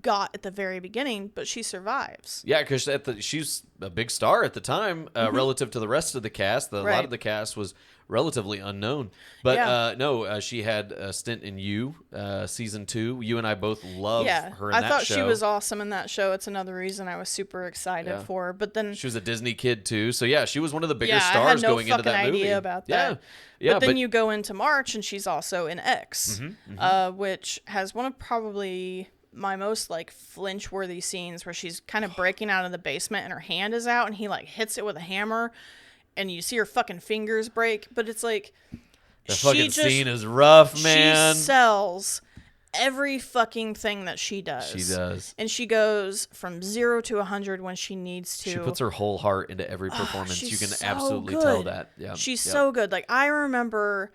got at the very beginning, but she survives. Yeah, because she's a big star at the time relative to the rest of the cast. A lot of the cast was relatively unknown. But she had a stint in You, season 2. You and I both love her in that show. I thought she was awesome in that show. It's another reason I was super excited for her. But then she was a Disney kid too. So yeah, she was one of the bigger stars going into that movie. I had no fucking idea about that. Yeah. But then you go into March and she's also in X, which has one of probably my most like flinch-worthy scenes, where she's kind of breaking out of the basement and her hand is out and he like hits it with a hammer and you see her fucking fingers break. But it's like, the fucking scene is rough, man. She sells every fucking thing that she does. She does. And she goes from 0 to 100 when she needs to. She puts her whole heart into every performance. You can so absolutely good. tell that. Yeah. She's so good. Like, I remember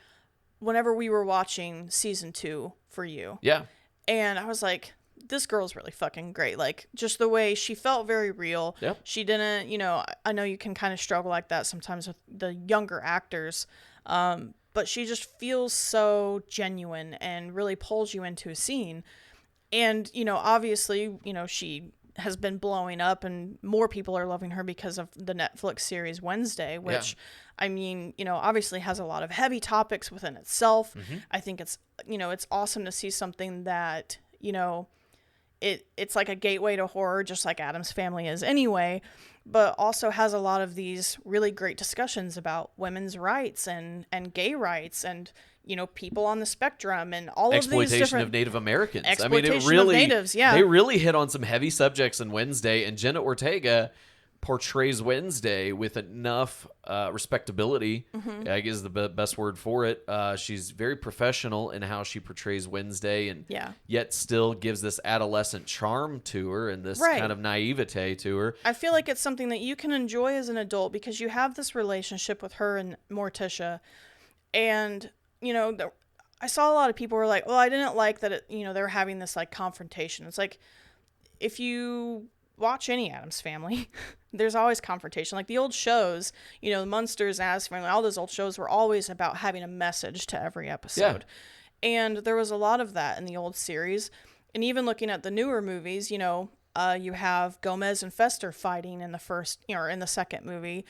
whenever we were watching season 2 for You. Yeah. And I was like, this girl's really fucking great. Like, just the way she felt very real. Yep. She didn't, I know you can kind of struggle like that sometimes with the younger actors. But she just feels so genuine and really pulls you into a scene. And, obviously, she has been blowing up and more people are loving her because of the Netflix series Wednesday, which, obviously has a lot of heavy topics within itself. I think it's, it's awesome to see something that, it's like a gateway to horror, just like Addams Family is anyway, but also has a lot of these really great discussions about women's rights and gay rights and, people on the spectrum and all of these different... Exploitation of Native Americans. Exploitation of natives, yeah. They really hit on some heavy subjects in Wednesday, and Jenna Ortega portrays Wednesday with enough respectability, I guess is the best word for it. She's very professional in how she portrays Wednesday, and yet still gives this adolescent charm to her and this kind of naivete to her. I feel like it's something that you can enjoy as an adult because you have this relationship with her and Morticia, and I saw a lot of people were like, well, I didn't like that they were having this like confrontation. It's like, if you watch any Addams Family, there's always confrontation. Like the old shows, the Munsters, Addams Family, all those old shows were always about having a message to every episode. Yeah. And there was a lot of that in the old series. And even looking at the newer movies, you have Gomez and Fester fighting in the first, or in the second movie.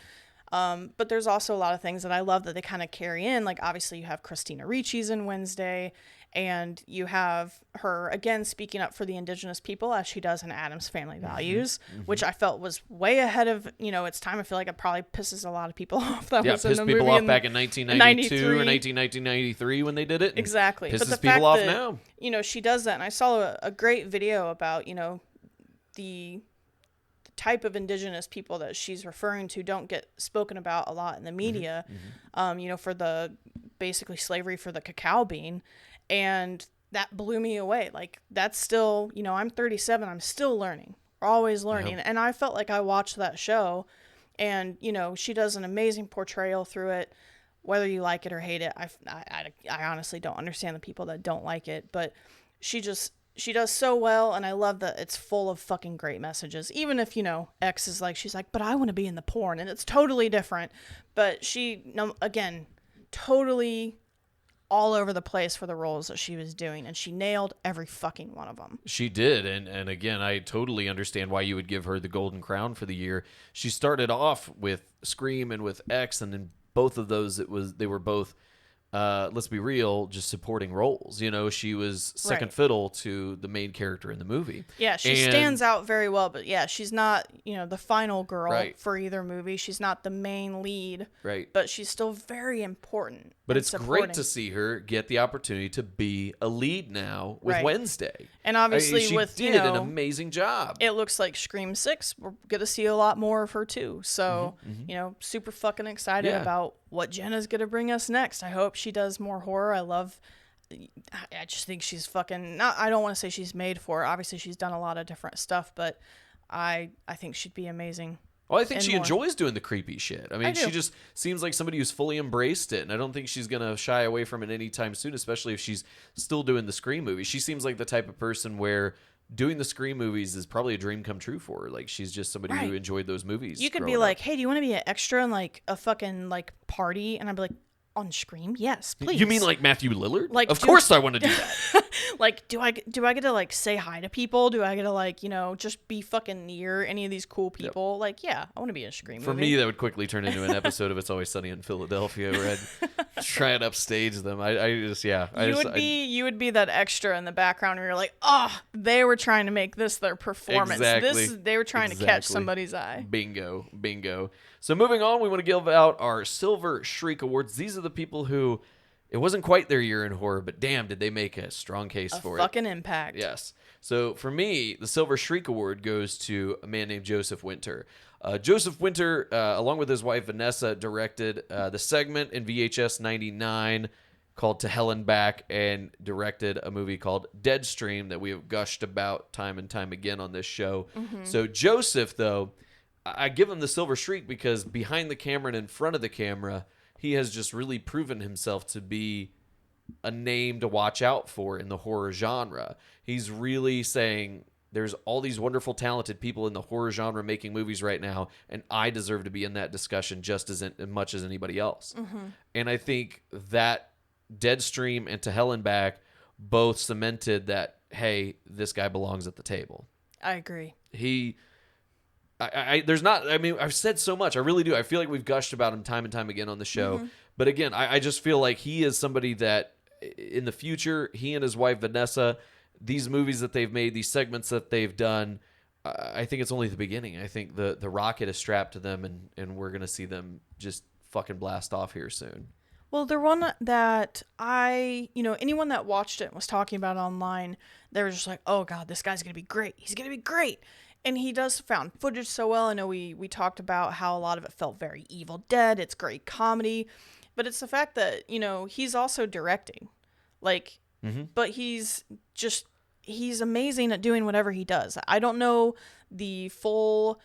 But there's also a lot of things that I love that they kind of carry in. Like, obviously you have Christina Ricci's in Wednesday, and you have her again speaking up for the indigenous people as she does in Addams Family Values, which I felt was way ahead of, its time. I feel like it probably pisses a lot of people off. That was in the movie. Pissed people off back in 1992 or 1993 when they did it. Exactly. Pisses but the people fact off that, now. She does that. And I saw a great video about, the type of indigenous people that she's referring to don't get spoken about a lot in the media, for the basically slavery for the cacao bean. And that blew me away. Like, that's still, I'm 37. I'm still learning. We're always learning. Yeah. And I felt like I watched that show and, she does an amazing portrayal through it. whether you like it or hate it. I honestly don't understand the people that don't like it, but she does so well, and I love that it's full of fucking great messages. Even if, X is like, she's like, but I want to be in the porn, and it's totally different. But again, totally all over the place for the roles that she was doing, and she nailed every fucking one of them. She did, and again, I totally understand why you would give her the Golden Crown for the year. She started off with Scream and with X, and in both of those, they were both, let's be real, just supporting roles. She was second fiddle to the main character in the movie. Yeah, she stands out very well, but yeah, she's not, the final girl for either movie. She's not the main lead. Right. But she's still very important. But it's great to see her get the opportunity to be a lead now with Wednesday. And obviously she did an amazing job. It looks like Scream 6, we're going to see a lot more of her too. So, super fucking excited about what Jenna's going to bring us next. I hope she does more horror. I just think she's fucking, I don't want to say she's made for it. Obviously she's done a lot of different stuff, but I think she'd be amazing. Well, I think she enjoys doing the creepy shit. I mean, she just seems like somebody who's fully embraced it, and I don't think she's going to shy away from it anytime soon, especially if she's still doing the Scream movies. She seems like the type of person where doing the Scream movies is probably a dream come true for her. Like, she's just somebody who enjoyed those movies. You could be like, hey, do you want to be an extra in like a fucking like party? And I'd be like, on Scream? Yes, please. You mean like Matthew Lillard? Like, of course I want to do that. Like, do I get to like say hi to people? Do I get to like, just be fucking near any of these cool people? Yep. Like, yeah, I want to be in a Scream movie. For me, that would quickly turn into an episode of It's Always Sunny in Philadelphia where I'd try and upstage them. You would be that extra in the background where you're like, oh, they were trying to make this their performance. Exactly. They were trying to catch somebody's eye. Bingo. So moving on, we want to give out our Silver Shriek Awards. These are the people who, it wasn't quite their year in horror, but damn, did they make a strong case for it. A fucking impact. Yes. So for me, the Silver Shriek Award goes to a man named Joseph Winter. Joseph Winter, along with his wife Vanessa, directed the segment in VHS 99 called To Hell and Back, and directed a movie called Deadstream that we have gushed about time and time again on this show. Mm-hmm. So Joseph, though, I give him the Silver Shriek because behind the camera and in front of the camera, he has just really proven himself to be a name to watch out for in the horror genre. He's really saying there's all these wonderful, talented people in the horror genre making movies right now, and I deserve to be in that discussion just as much as anybody else. Mm-hmm. And I think that Deadstream and To Hell and Back both cemented that, hey, this guy belongs at the table. I agree. I've said so much. I really do. I feel like we've gushed about him time and time again on the show. Mm-hmm. But again, I just feel like he is somebody that in the future, he and his wife, Vanessa, these movies that they've made, these segments that they've done, I think it's only the beginning. I think the rocket is strapped to them, and we're going to see them just fucking blast off here soon. Well, they're one that anyone that watched it and was talking about it online, they were just like, oh God, this guy's going to be great. He's going to be great. And he does found footage so well. I know we talked about how a lot of it felt very Evil Dead. It's great comedy. But it's the fact that, he's also directing. Like, but he's amazing at doing whatever he does. I don't know the full,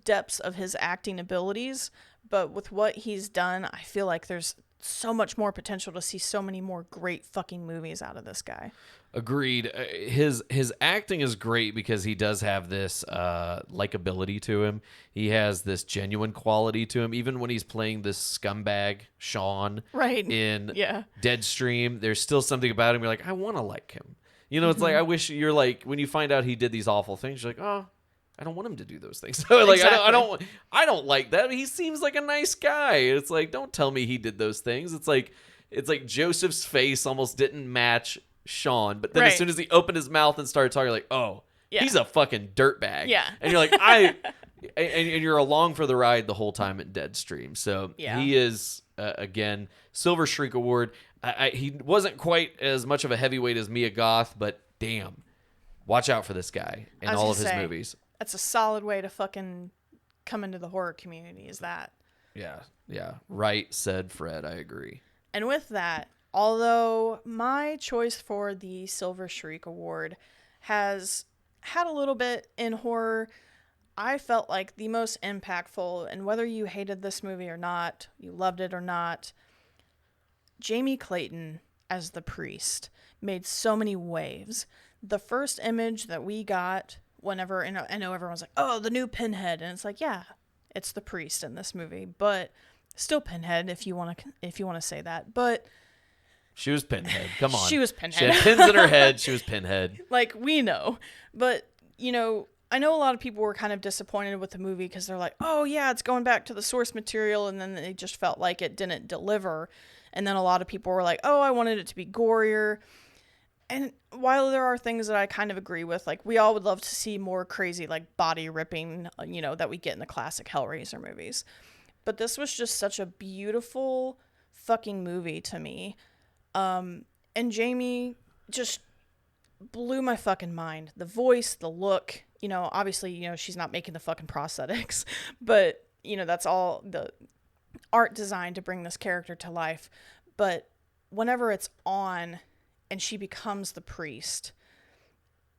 depths of his acting abilities. But with what he's done, I feel like there's so much more potential to see so many more great fucking movies out of this guy. Agreed. His acting is great because he does have this likability to him. He has this genuine quality to him. Even when he's playing this scumbag Sean in Deadstream, there's still something about him. You're like, I want to like him. It's like, I wish you're like, when you find out he did these awful things, you're like, oh, I don't want him to do those things. So like, exactly. I don't like that. He seems like a nice guy. It's like, don't tell me he did those things. It's like Joseph's face almost didn't match Sean, but then as soon as he opened his mouth and started talking, like, oh, he's a fucking dirtbag. Yeah. And you're like, and you're along for the ride the whole time at Deadstream. So he is, again, Silver Shriek Award. He wasn't quite as much of a heavyweight as Mia Goth, but damn, watch out for this guy and all of his movies. That's a solid way to fucking come into the horror community, is that. Yeah. Right, said Fred. I agree. And with that, although my choice for the Silver Shriek Award has had a little bit in horror, I felt like the most impactful, and whether you hated this movie or not, you loved it or not, Jamie Clayton as the priest made so many waves. The first image that we got whenever, and I know everyone's like, oh, the new Pinhead. And it's like, yeah, it's the priest in this movie, but still Pinhead if you want to say that. But she was Pinhead. Come on. She was Pinhead. She had pins in her head. She was Pinhead. Like, we know. But, I know a lot of people were kind of disappointed with the movie because they're like, oh, yeah, it's going back to the source material. And then they just felt like it didn't deliver. And then a lot of people were like, oh, I wanted it to be gorier. And while there are things that I kind of agree with, like, we all would love to see more crazy, like, body ripping, that we get in the classic Hellraiser movies. But this was just such a beautiful fucking movie to me. And Jamie just blew my fucking mind. The voice, the look, obviously, she's not making the fucking prosthetics, but, that's all the art design to bring this character to life. But whenever it's on and she becomes the priest,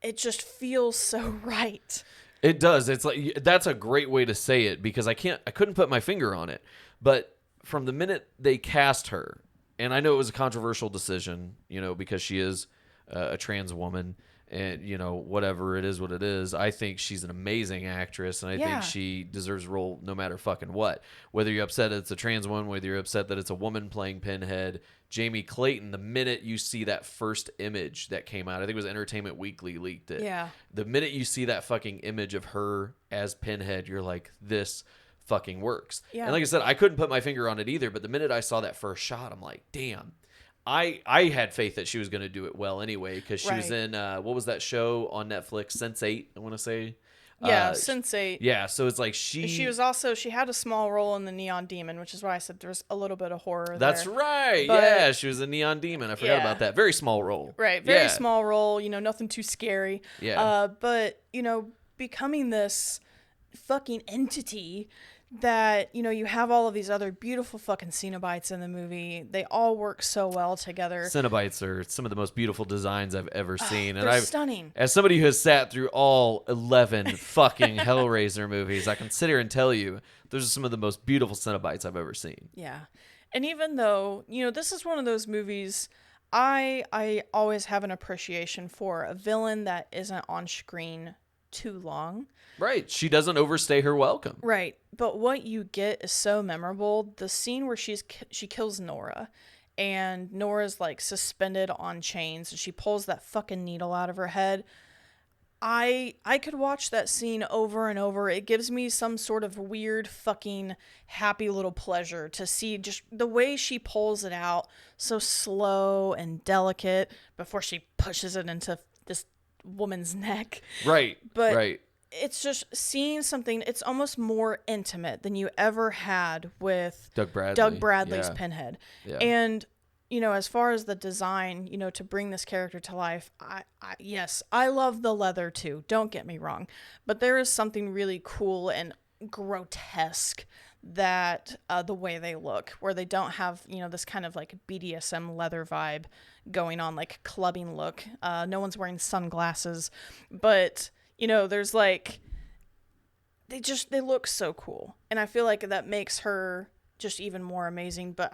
it just feels so right. It does. It's like, that's a great way to say it, because I couldn't put my finger on it. But from the minute they cast her, and I know it was a controversial decision, because she is a trans woman, and, whatever it is, what it is. I think she's an amazing actress, and I think she deserves a role no matter fucking what. Whether you're upset that it's a trans one, whether you're upset that it's a woman playing Pinhead, Jamie Clayton, the minute you see that first image that came out, I think it was Entertainment Weekly leaked it. Yeah. The minute you see that fucking image of her as Pinhead, you're like, this fucking works. Yeah. And like I said, I couldn't put my finger on it either, but the minute I saw that first shot, I'm like, damn. I had faith that she was going to do it well anyway, because she was in, what was that show on Netflix? Sense8, I want to say. Yeah, Sense8. Yeah, so it's like she was also, she had a small role in the Neon Demon, which is why I said there's a little bit of horror That's there. right. But, yeah, she was a Neon Demon. I forgot about that. Very small role. Right, very small role, nothing too scary. Yeah. But, becoming this fucking entity that, you have all of these other beautiful fucking Cenobites in the movie. They all work so well together. Cenobites are some of the most beautiful designs I've ever seen. They're stunning. As somebody who has sat through all 11 fucking Hellraiser movies, I can sit here and tell you those are some of the most beautiful Cenobites I've ever seen. Yeah. And even though, this is one of those movies, I always have an appreciation for a villain that isn't on screen too long. Right. She doesn't overstay her welcome. Right. But what you get is so memorable. The scene where she kills Nora, and Nora's like suspended on chains, and she pulls that fucking needle out of her head. I could watch that scene over and over. It gives me some sort of weird fucking happy little pleasure to see just the way she pulls it out so slow and delicate before she pushes it into this woman's neck. Right. But right. It's just seeing something, it's almost more intimate than you ever had with Doug Bradley's Pinhead. Yeah. And, as far as the design, to bring this character to life, yes, I love the leather too, don't get me wrong. But there is something really cool and grotesque that the way they look, where they don't have, this kind of like BDSM leather vibe going on, like clubbing look. No one's wearing sunglasses, but... there's like, they look so cool. And I feel like that makes her just even more amazing. But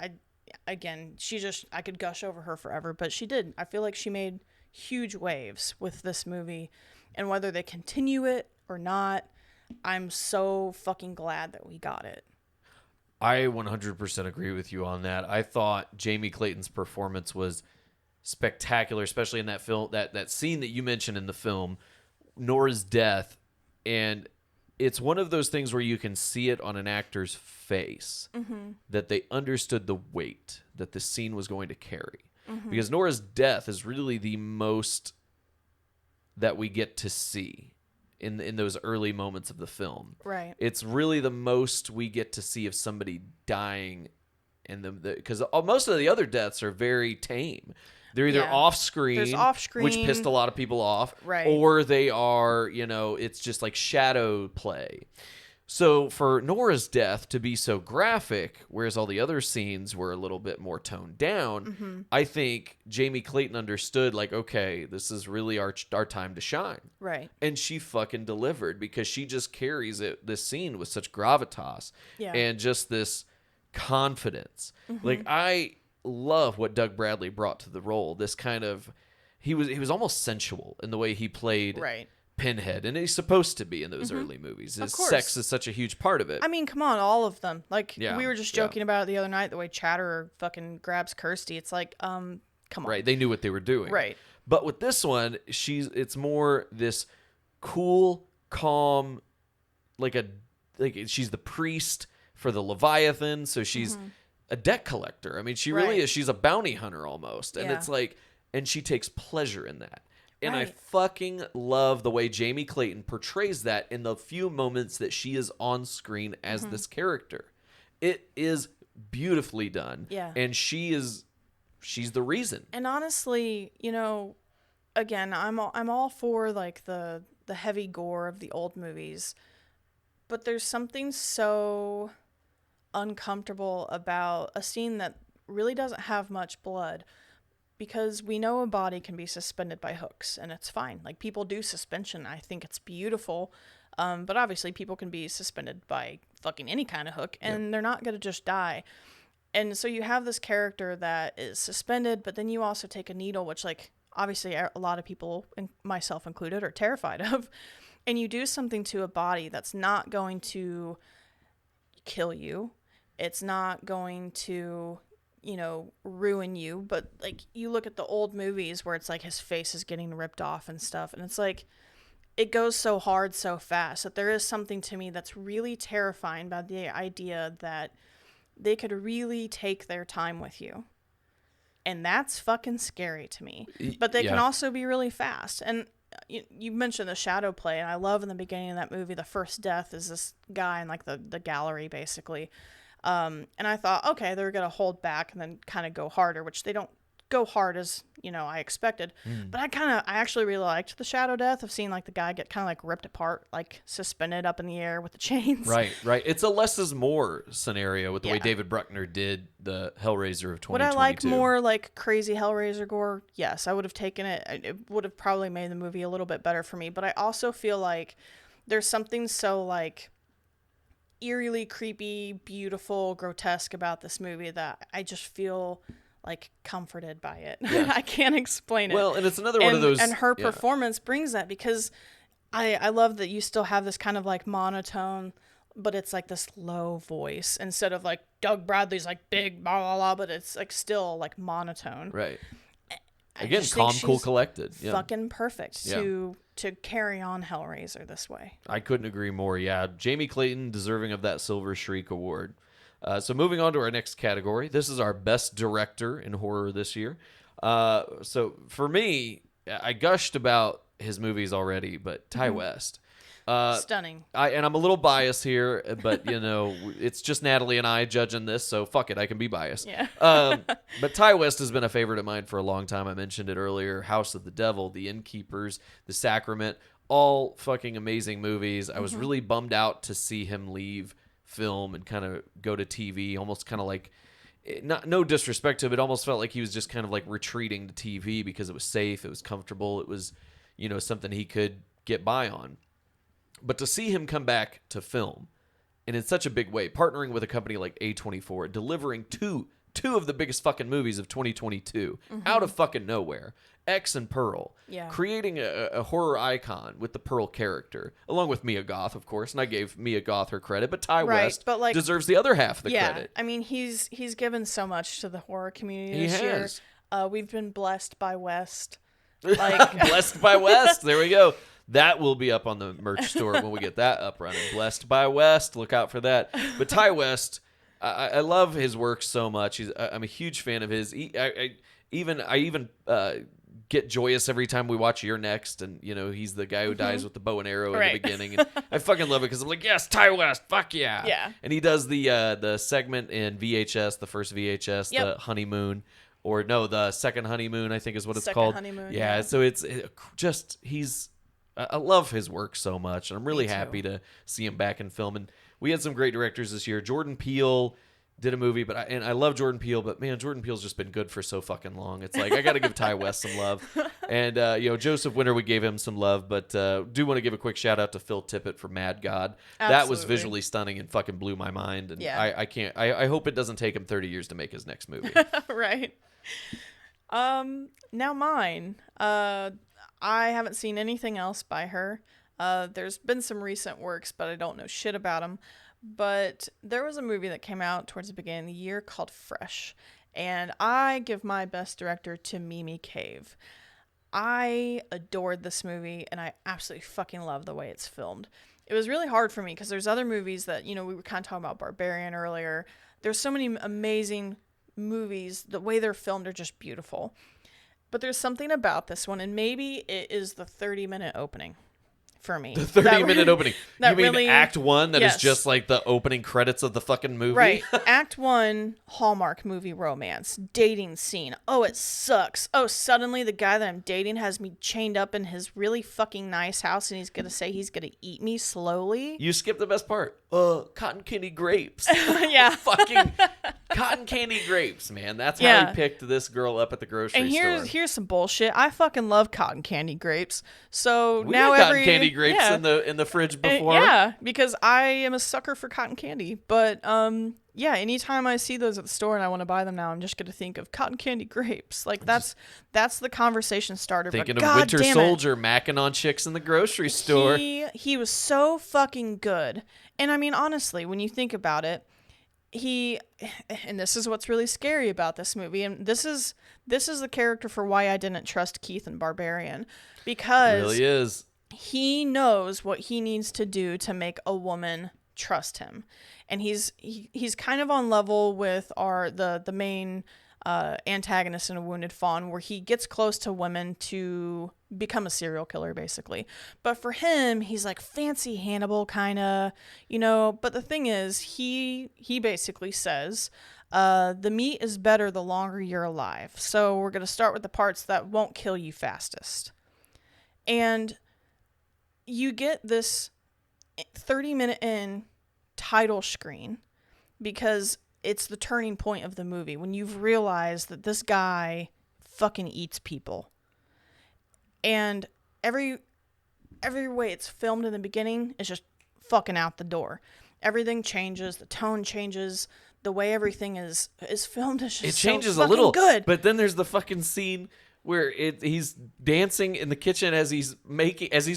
I could gush over her forever, but she did. I feel like she made huge waves with this movie. And whether they continue it or not, I'm so fucking glad that we got it. I 100% agree with you on that. I thought Jamie Clayton's performance was spectacular, especially in that film, that scene that you mentioned in the film, Nora's death. And it's one of those things where you can see it on an actor's face, that they understood the weight that the scene was going to carry. Because Nora's death is really the most that we get to see in those early moments of the film. Right. It's really the most we get to see of somebody dying, and because most of the other deaths are very tame. They're either off screen, which pissed a lot of people off, right, or they are, it's just like shadow play. So for Nora's death to be so graphic, whereas all the other scenes were a little bit more toned down, I think Jamie Clayton understood, like, okay, this is really our time to shine. Right. And she fucking delivered, because she just carries this scene with such gravitas and just this confidence. Like, love what Doug Bradley brought to the role. This kind of he was almost sensual in the way he played Right. Pinhead, and he's supposed to be in those early movies. His course. sex is such a huge part of it. I mean, come on, all of them. Like, Yeah, we were just yeah. joking about it the other night, the way Chatterer fucking grabs Kirsty. It's like, come on. Right, they knew what they were doing. Right. But with this one, it's more this cool, calm, like she's the priest for the Leviathan, so she's a debt collector. I mean, she really Right. is. She's a bounty hunter almost, and Yeah. it's like, and she takes pleasure in that. And I Right. fucking love the way Jamie Clayton portrays that in the few moments that she is on screen as this character. It is beautifully done. Yeah. And she's the reason. And honestly, again, I'm all for like the heavy gore of the old movies, but there's something so uncomfortable about a scene that really doesn't have much blood, because we know a body can be suspended by hooks and it's fine. Like, people do suspension. I think it's beautiful. But obviously people can be suspended by fucking any kind of hook and they're not going to just die. And so you have this character that is suspended, but then you also take a needle, which, like, obviously a lot of people, and myself included, are terrified of. And you do something to a body that's not going to kill you. It's not going to, ruin you. But, like, you look at the old movies where it's like his face is getting ripped off and stuff. And it's like, it goes so hard so fast that there is something to me that's really terrifying about the idea that they could really take their time with you. And that's fucking scary to me. But they can also be really fast. And you mentioned the shadow play, and I love in the beginning of that movie, the first death is this guy in like the gallery, basically. And I thought, okay, they're going to hold back and then kind of go harder, which they don't go hard as, I expected. But I actually really liked the shadow death of seeing like the guy get kind of like ripped apart, like suspended up in the air with the chains. Right. It's a less is more scenario with the way David Bruckner did the Hellraiser of 2022. Would I like more like crazy Hellraiser gore? Yes, I would have taken it. It would have probably made the movie a little bit better for me. But I also feel like there's something so like eerily creepy, beautiful, grotesque about this movie that I just feel like comforted by it. Yeah. I can't explain it. Well, and it's another one of those. And her performance brings that, because I love that you still have this kind of like monotone, but it's like this low voice instead of like Doug Bradley's like big blah blah blah, but it's like still like monotone. Right. I Again, just calm, think cool, she's collected. Yeah. fucking perfect to carry on Hellraiser this way. I couldn't agree more. Yeah, Jamie Clayton deserving of that Silver Shriek Award. So moving on to our next category. This is our best director in horror this year. So for me, I gushed about his movies already, but Ty West. Stunning. I'm a little biased here, but it's just Natalie and I judging this, so fuck it, I can be biased. Yeah. But Ty West has been a favorite of mine for a long time. I mentioned it earlier. House of the Devil, The Innkeepers, The Sacrament, all fucking amazing movies. I was really bummed out to see him leave film and kind of go to TV, almost kind of like, no disrespect to him, it almost felt like he was just kind of like retreating to TV because it was safe, it was comfortable, it was something he could get by on. But to see him come back to film, and in such a big way, partnering with a company like A24, delivering two of the biggest fucking movies of 2022 out of fucking nowhere, X and Pearl, creating a horror icon with the Pearl character, along with Mia Goth, of course, and I gave Mia Goth her credit, but Ty West deserves the other half of the credit. I mean, he's given so much to the horror community this year. We've been blessed by West. Blessed by West. There we go. That will be up on the merch store when we get that up running. Blessed by West. Look out for that. But Ty West, I love his work so much. I'm a huge fan of his. I even get joyous every time we watch You're Next, and he's the guy who dies with the bow and arrow in the beginning. And I fucking love it because I'm like, yes, Ty West, fuck yeah. Yeah. And he does the segment in VHS, the first VHS, the honeymoon. Or no, the second honeymoon, I think is what it's called. Honeymoon, yeah. So it's just I love his work so much, and I'm really happy to see him back in film. And we had some great directors this year. Jordan Peele did a movie, but I love Jordan Peele, but man, Jordan Peele's just been good for so fucking long. It's like I got to give Ty West some love, and Joseph Winter, we gave him some love, but do want to give a quick shout out to Phil Tippett for Mad God. Absolutely. That was visually stunning and fucking blew my mind, and Yeah. I can't. I hope it doesn't take him 30 years to make his next movie. Right. Now mine. I haven't seen anything else by her. There's been some recent works, but I don't know shit about them. But there was a movie that came out towards the beginning of the year called Fresh. And I give my best director to Mimi Cave. I adored this movie, and I absolutely fucking love the way it's filmed. It was really hard for me because there's other movies that, we were kind of talking about Barbarian earlier. There's so many amazing movies. The way they're filmed are just beautiful. But there's something about this one, and maybe it is the 30-minute opening for me. The 30-minute opening. You mean really, Act 1 that yes. is just like the opening credits of the fucking movie? Right. Act 1, Hallmark movie romance, dating scene. Oh, it sucks. Oh, suddenly the guy that I'm dating has me chained up in his really fucking nice house, and he's going to say he's going to eat me slowly. You skipped the best part. Cotton candy grapes. Yeah. Fucking cotton candy grapes, man. That's how he picked this girl up at the grocery store. And here's some bullshit. I fucking love cotton candy grapes. So We now had cotton candy grapes in the fridge before. Yeah, because I am a sucker for cotton candy. But yeah, anytime I see those at the store and I want to buy them now, I'm just gonna think of cotton candy grapes. Like that's the conversation starter. Thinking but of God Winter damn it, Soldier macking on chicks in the grocery store. He was so fucking good. And I mean, honestly, when you think about it, and this is what's really scary about this movie, and this is the character for why I didn't trust Keith in Barbarian, because It really is. he knows what he needs to do to make a woman trust him, and he's kind of on level with the main antagonist in A Wounded Fawn, where he gets close to women to become a serial killer, basically. But for him, he's like fancy Hannibal kind of, but the thing is, he basically says, the meat is better the longer you're alive, so we're going to start with the parts that won't kill you fastest. And you get this 30-minute in title screen because it's the turning point of the movie when you've realized that this guy fucking eats people. And every way it's filmed in the beginning is just fucking out the door. Everything changes, the tone changes, the way everything is filmed is just It changes so a little, good. but then there's the fucking scene where he's dancing in the kitchen as he's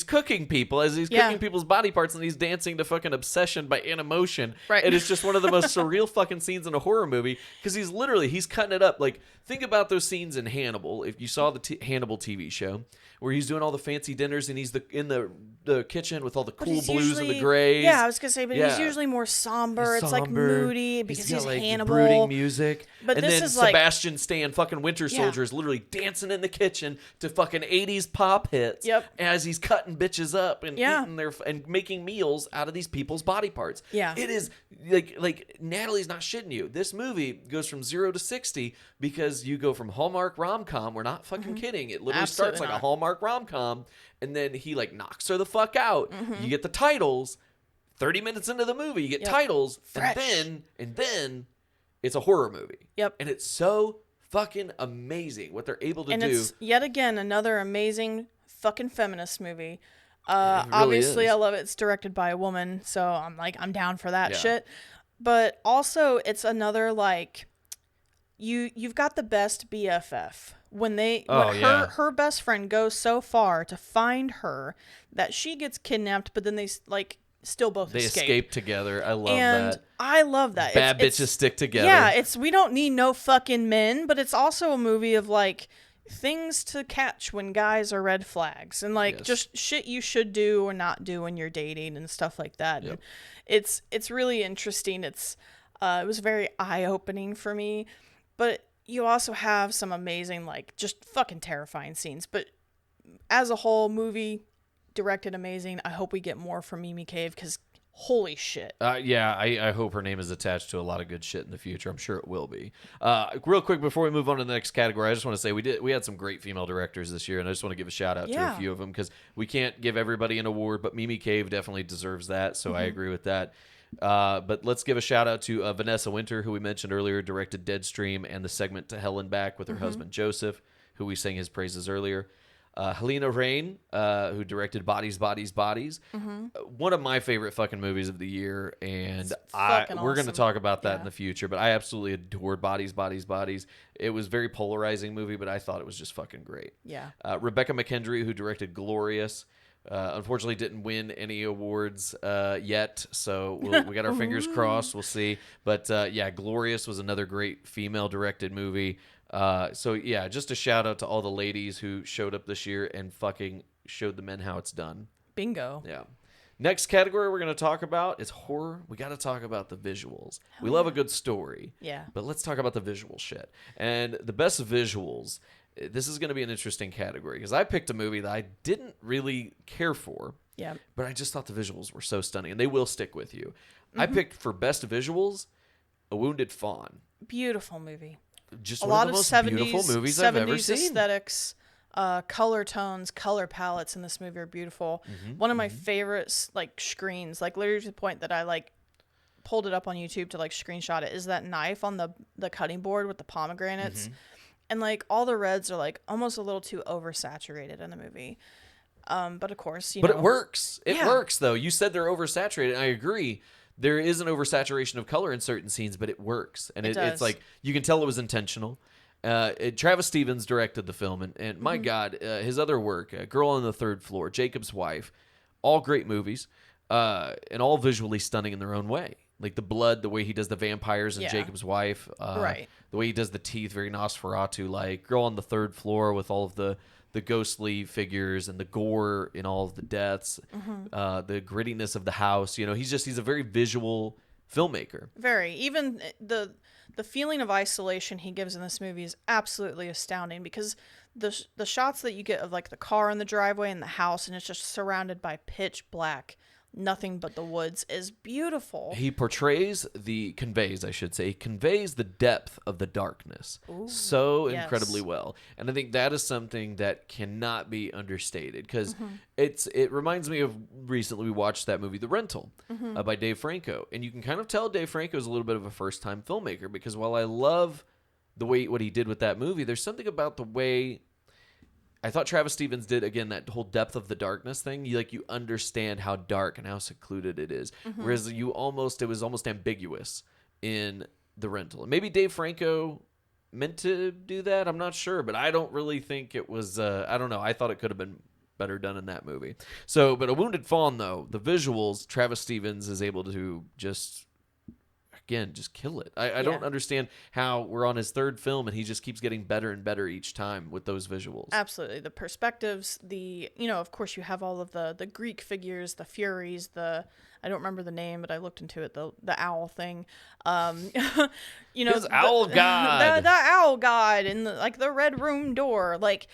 cooking people's body parts, and he's dancing to fucking Obsession by Animotion. Right. And it's just one of the most surreal fucking scenes in a horror movie, because he's cutting it up. Like, think about those scenes in Hannibal. If you saw the Hannibal TV show, where he's doing all the fancy dinners and he's in the kitchen with all the cool blues and the grays. Yeah, I was gonna say, but he's usually more somber. It's like moody because he's like Hannibal. brooding music. But and this then is like Sebastian Stan, fucking Winter Soldier, is literally dancing in the kitchen to fucking 80s pop hits. Yep. As he's cutting bitches up and eating and making meals out of these people's body parts. Yeah. It is like Natalie's not shitting you. This movie goes from 0 to 60 because you go from Hallmark rom-com. We're not fucking kidding. It literally Absolutely starts like not. a Hallmark rom-com, and then he like knocks her the fuck out. You get the titles. 30 minutes into the movie, you get titles, Fresh. and then it's a horror movie. Yep. And it's so fucking amazing what they're able to and do. it's yet again another amazing fucking feminist movie. really Obviously, is. I love it. It's directed by a woman, so I'm down for that Yeah. shit. But also, it's another like you've got the best BFF when her best friend goes so far to find her that she gets kidnapped, but then they like still both They escape. escape together. I love And that. I love that. Bad It's- bitches stick together. Yeah, we don't need no fucking men, but it's also a movie of like things to catch when guys are red flags and like Yes. just shit you should do or not do when you're dating and stuff like that. Yep. And it's really interesting. It was very eye-opening for me, but you also have some amazing like just fucking terrifying scenes. But as a whole, movie directed amazing. I hope we get more from Mimi Cave because holy shit. I hope her name is attached to a lot of good shit in the future. I'm sure it will be. Real quick before we move on to the next category, I just want to say we had some great female directors this year, and I just want to give a shout out to a few of them because we can't give everybody an award, but Mimi Cave definitely deserves that. So I agree with that. But let's give a shout out to Vanessa Winter, who we mentioned earlier, directed Deadstream and the segment To Hell and Back with her husband Joseph, who we sang his praises earlier. Helena Rain, who directed Bodies, Bodies, Bodies. One of my favorite fucking movies of the year, and we're going to talk about that in the future, but I absolutely adored Bodies, Bodies, Bodies. It was a very polarizing movie, but I thought it was just fucking great. Yeah. Rebecca McKendry, who directed Glorious, unfortunately didn't win any awards yet, so we got our fingers crossed. We'll see. But yeah, Glorious was another great female-directed movie. So yeah, just a shout out to all the ladies who showed up this year and fucking showed the men how it's done. Bingo. Yeah. Next category we're going to talk about is horror. We got to talk about the visuals. We love a good story. Yeah. But let's talk about the visual shit. And the best visuals, this is going to be an interesting category because I picked a movie that I didn't really care for. Yeah. But I just thought the visuals were so stunning and they will stick with you. I picked for best visuals, A Wounded Fawn. Beautiful movie. Just A one lot of the most 70s, beautiful movies I've ever 70s seen. aesthetics, color tones, color palettes in this movie are beautiful. One of my favorites, like screens, like literally to the point that I like pulled it up on YouTube to like screenshot it, is that knife on the cutting board with the pomegranates, and like all the reds are like almost a little too oversaturated in the movie. But of course, you know, it works. It Yeah. works though. You said they're oversaturated. And I agree. There is an oversaturation of color in certain scenes, but it works. And It it's does. like, you can tell it was intentional. Travis Stevens directed the film, and my God, his other work, Girl on the Third Floor, Jacob's Wife, all great movies, and all visually stunning in their own way. Like the blood, the way he does the vampires in Yeah. Jacob's Wife, Right. the way he does the teeth, very Nosferatu-like. Girl on the Third Floor with all of the ghostly figures and the gore in all of the deaths, the grittiness of the house. You know, he's a very visual filmmaker. Very. Even the feeling of isolation he gives in this movie is absolutely astounding because the shots that you get of like the car in the driveway and the house, and it's just surrounded by pitch black, nothing but the woods, is beautiful. He conveys the depth of the darkness so yes. incredibly well. And I think that is something that cannot be understated because it reminds me of recently we watched that movie, The Rental, by Dave Franco. And you can kind of tell Dave Franco is a little bit of a first-time filmmaker because while I love what he did with that movie, there's something about the way I thought Travis Stevens did, again, that whole depth of the darkness thing. You understand how dark and how secluded it is. Whereas it was almost ambiguous in The Rental. And maybe Dave Franco meant to do that. I'm not sure, but I don't really think it was, I don't know. I thought it could have been better done in that movie. So, but A Wounded Fawn, though, the visuals, Travis Stevens is able to just kill it. I don't understand how we're on his third film and he just keeps getting better and better each time with those visuals. Absolutely. The perspectives, of course you have all of the Greek figures, the Furies, I don't remember the name, but I looked into it, the owl thing. His owl god. The owl god and the red room door. Like,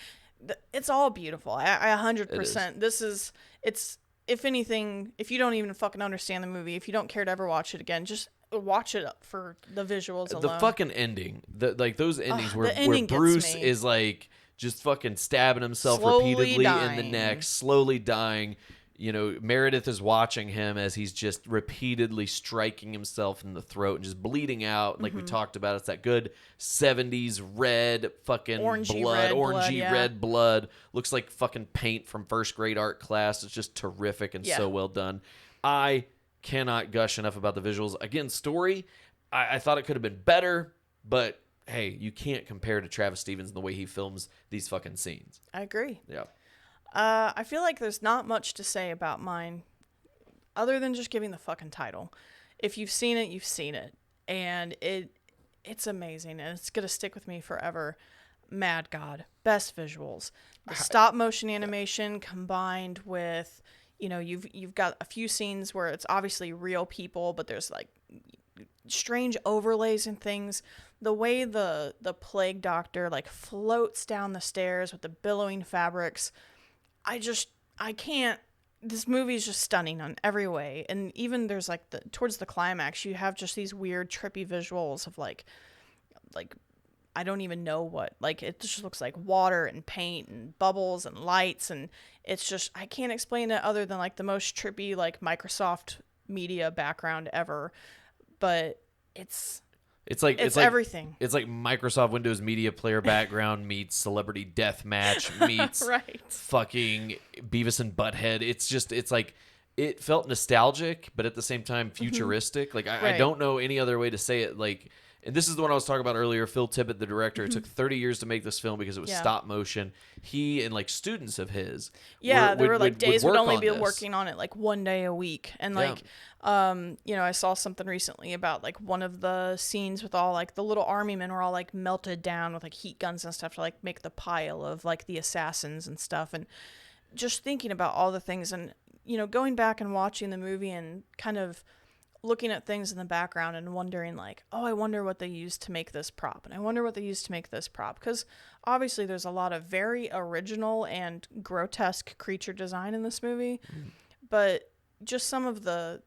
it's all beautiful. I 100%. It's, if anything, if you don't even fucking understand the movie, if you don't care to ever watch it again, just watch it for the visuals alone. The fucking ending, those endings where ending gets Bruce me. is like just fucking stabbing himself Slowly repeatedly in the dying. neck, slowly dying. You know, Meredith is watching him as he's just repeatedly striking himself in the throat and just bleeding out. Like we talked about, it's that good 70s red fucking Orangey blood, red blood, orangey yeah. red blood. Looks like fucking paint from first grade art class. It's just terrific and so well done. I cannot gush enough about the visuals. Again, story, I thought it could have been better, but hey, you can't compare to Travis Stevens and the way he films these fucking scenes. I agree. Yeah. I feel like there's not much to say about mine other than just giving the fucking title. If you've seen it, you've seen it. And it's amazing, and it's going to stick with me forever. Mad God. Best visuals. The stop motion animation combined with, you've got a few scenes where it's obviously real people, but there's like strange overlays and things. The way the plague doctor like floats down the stairs with the billowing fabrics. I can't. This movie is just stunning on every way. And even there's like towards the climax, you have just these weird trippy visuals of like I don't even know what, like it just looks like water and paint and bubbles and lights, and it's just, I can't explain it other than like the most trippy like Microsoft media background ever, but it's like everything. It's like Microsoft Windows Media Player background meets Celebrity Deathmatch meets Right. fucking Beavis and Butthead. It's like it felt nostalgic, but at the same time futuristic. Like I Right. don't know any other way to say it. Like, and this is the one I was talking about earlier. Phil Tippett, the director, it took 30 years to make this film because it was stop motion. He and like students of his, there were like days would only be this. working on it like one day a week, and like I saw something recently about like one of the scenes with all like the little army men were all like melted down with like heat guns and stuff to like make the pile of like the assassins and stuff, and just thinking about all the things and going back and watching the movie and kind of looking at things in the background and wondering like, oh, I wonder what they used to make this prop, and I wonder what they used to make this prop, because obviously there's a lot of very original and grotesque creature design in this movie, but just some of the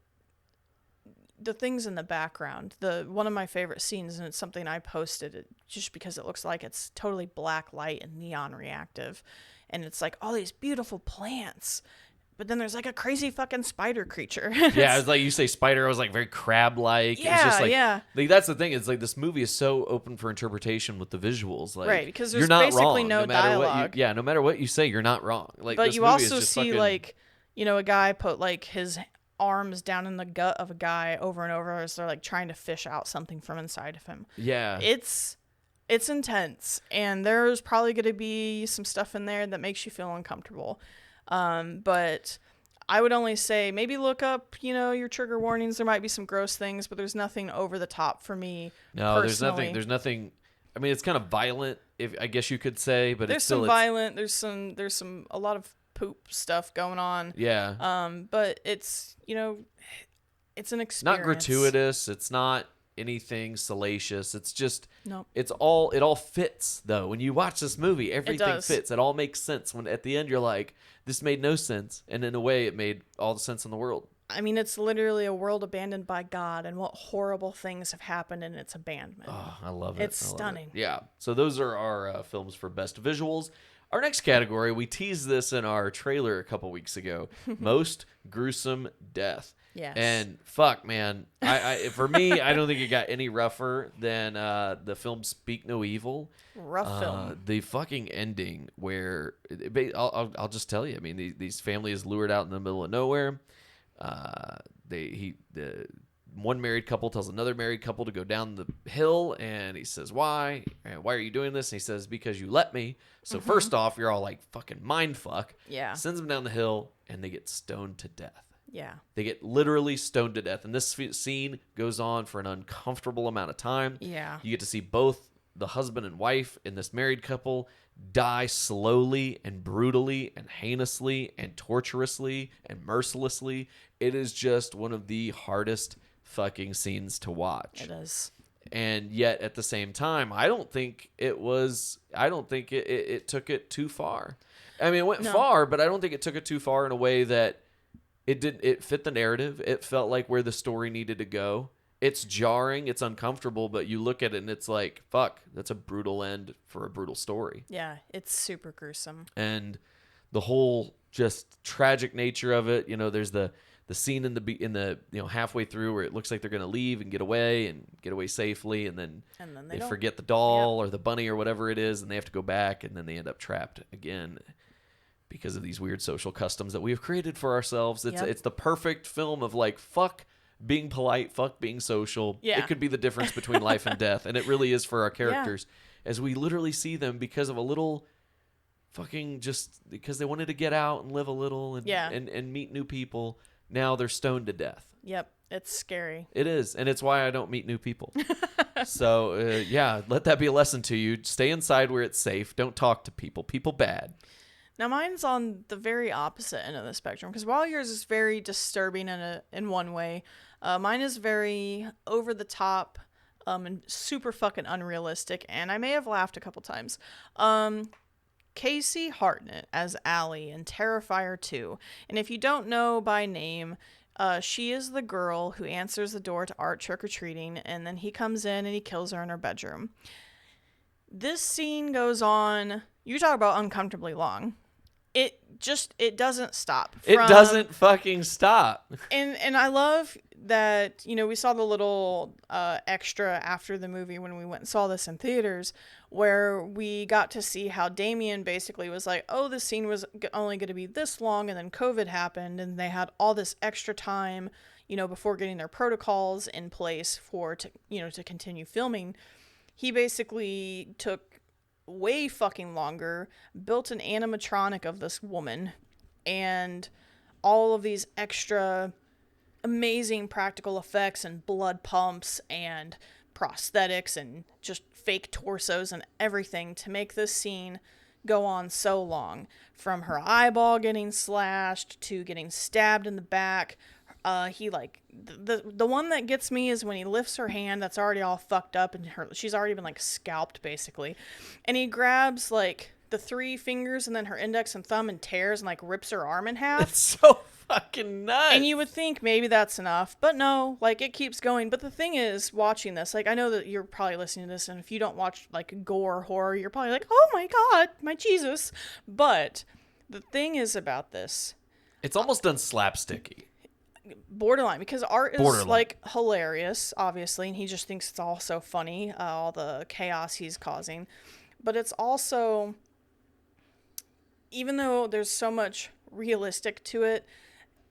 things in the background. One of my favorite scenes, and it's something I posted just because it looks like it's totally black light and neon reactive, and it's like all these beautiful plants, but then there's like a crazy fucking spider creature. Yeah, it's like you say spider, I was like very crab-like. Yeah, it's just like, yeah. Like, that's the thing. It's like this movie is so open for interpretation with the visuals. Like, right, because you're there's not basically wrong. no matter dialogue. no matter what you say, you're not wrong. Like, but this you movie also is just see fucking, like, a guy put like his arms down in the gut of a guy over and over as they're like trying to fish out something from inside of him. yeah, It's intense, and there's probably going to be some stuff in there that makes you feel uncomfortable. But I would only say maybe look up, your trigger warnings. There might be some gross things, but there's nothing over the top for me. no, personally. there's nothing. I mean, it's kind of violent, if I guess you could say, but There's it's still some violent. There's some a lot of poop stuff going on. yeah, But it's it's an experience. not gratuitous. It's not anything salacious. It's just Nope. it all fits though. When you watch this movie, everything does. fits. It all makes sense. When at the end you're like, this made no sense, and in a way it made all the sense in the world. I mean, it's literally a world abandoned by God, and what horrible things have happened in its abandonment. Oh, I love it. It's I love it. stunning. Yeah. So those are our films for best visuals. Our next category, we teased this in our trailer a couple weeks ago. Most gruesome death. Yes. And fuck, man, I for me, I don't think it got any rougher than the film Speak No Evil. Rough film. The fucking ending where I'll just tell you. I mean, these family is lured out in the middle of nowhere. The one married couple tells another married couple to go down the hill, and he says, "Why? Why are you doing this?" And he says, "Because you let me." So first off, you're all like, "Fucking mind fuck." Yeah. Sends them down the hill, and they get stoned to death. Yeah. They get literally stoned to death, and this scene goes on for an uncomfortable amount of time. Yeah. You get to see both the husband and wife in this married couple die slowly and brutally and heinously and torturously and mercilessly. It is just one of the hardest fucking scenes to watch. It is. And yet at the same time, I don't think it took it too far. I mean, it went far, but I don't think it took it too far in a way that it fit the narrative. It felt like where the story needed to go. It's jarring, it's uncomfortable, but you look at it and it's like, fuck, that's a brutal end for a brutal story. Yeah, it's super gruesome. And the whole just tragic nature of it, there's the scene in the halfway through where it looks like they're going to leave and get away safely, and then they forget the doll or the bunny or whatever it is, and they have to go back, and then they end up trapped again because of these weird social customs that we have created for ourselves. It's the perfect film of like, fuck being polite, fuck being social. Yeah. It could be the difference between life and death, and it really is for our characters as we literally see them because of a little fucking just because they wanted to get out and live a little and meet new people. Now they're stoned to death. Yep, it's scary. It is, and it's why I don't meet new people. So, let that be a lesson to you. Stay inside where it's safe. Don't talk to people. People bad. Now, mine's on the very opposite end of the spectrum, because while yours is very disturbing in one way, mine is very over the top and super fucking unrealistic, and I may have laughed a couple times. Casey Hartnett as Allie in Terrifier 2. And if you don't know by name, she is the girl who answers the door to Art trick-or-treating, and then he comes in and he kills her in her bedroom. This scene goes on, you talk about uncomfortably long. It it doesn't stop. It doesn't fucking stop. And I love that, we saw the little extra after the movie when we went and saw this in theaters, where we got to see how Damien basically was like, oh, this scene was only going to be this long, and then COVID happened, and they had all this extra time, before getting their protocols in place to continue filming. He basically took way fucking longer, built an animatronic of this woman, and all of these extra amazing practical effects and blood pumps and prosthetics and just fake torsos and everything to make this scene go on so long. From her eyeball getting slashed to getting stabbed in the back. The one that gets me is when he lifts her hand that's already all fucked up and she's already been scalped basically, and he grabs the 3 fingers and then her index and thumb and tears and rips her arm in half. It's so fucking nuts. And you would think maybe that's enough, but no, it keeps going. But the thing is, watching this, I know that you're probably listening to this, and if you don't watch gore horror, you're probably like, oh my god, my Jesus. But the thing is about this, it's almost done slapsticky. Borderline, because art is hilarious, obviously, and he just thinks it's all so funny, all the chaos he's causing. But it's also, even though there's so much realistic to it,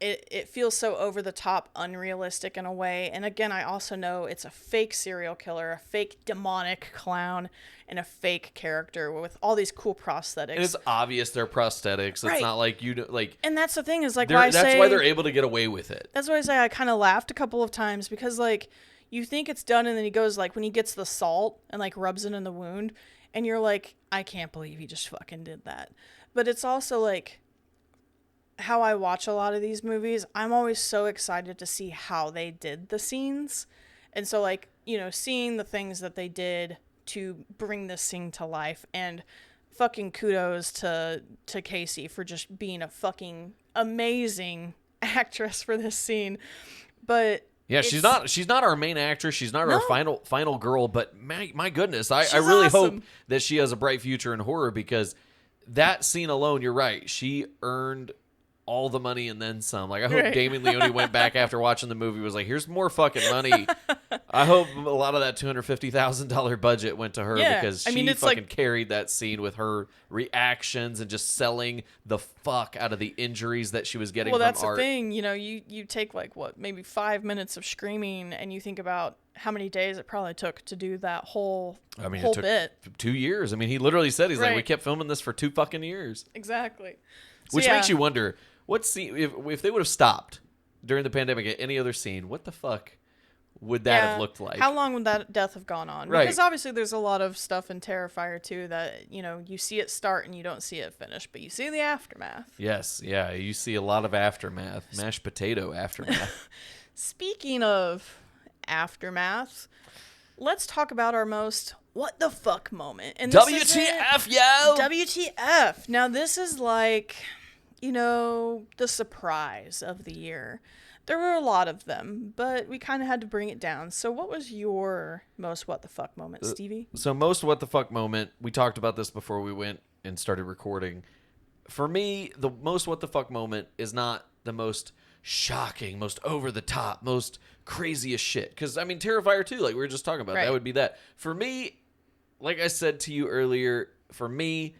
it feels so over the top unrealistic in a way. And again, I also know it's a fake serial killer, a fake demonic clown, and a fake character with all these cool prosthetics. And it's obvious they're prosthetics. Right. It's not like And that's the thing is why that's why they're able to get away with it. That's why I say I kind of laughed a couple of times, because you think it's done, and then he goes when he gets the salt and rubs it in the wound, and you're like, I can't believe he just fucking did that. But it's also how I watch a lot of these movies, I'm always so excited to see how they did the scenes. And so seeing the things that they did to bring this scene to life, and fucking kudos to Casey for just being a fucking amazing actress for this scene. But yeah, she's not our main actress. She's not our final girl, but my goodness, I really awesome. hope that she has a bright future in horror, because that scene alone, you're right, she earned all the money and then some. I hope Damien Leone went back after watching the movie, was like, here's more fucking money. I hope a lot of that $250,000 budget went to her, because she fucking carried that scene with her reactions and just selling the fuck out of the injuries that she was getting from art. Well, that's the thing. You take maybe 5 minutes of screaming, and you think about how many days it probably took to do that whole it took bit. 2 years. He literally said, he's like, we kept filming this for 2 fucking years. Exactly. Which makes you wonder, what scene, if they would have stopped during the pandemic at any other scene, what the fuck would that have looked like? How long would that death have gone on? Right. Because obviously there's a lot of stuff in Terrifier too that, you see it start and you don't see it finish, but you see the aftermath. Yes, yeah, you see a lot of aftermath, mashed potato aftermath. Speaking of aftermath, let's talk about our most what the fuck moment. And WTF, yo! WTF. Now this is the surprise of the year. There were a lot of them, but we kind of had to bring it down. So what was your most what the fuck moment, Stevie? So most what the fuck moment, we talked about this before we went and started recording. For me, the most what the fuck moment is not the most shocking, most over the top, most craziest shit. Because, Terrifier 2, like we were just talking about, that would be that. For me, like I said to you earlier, for me,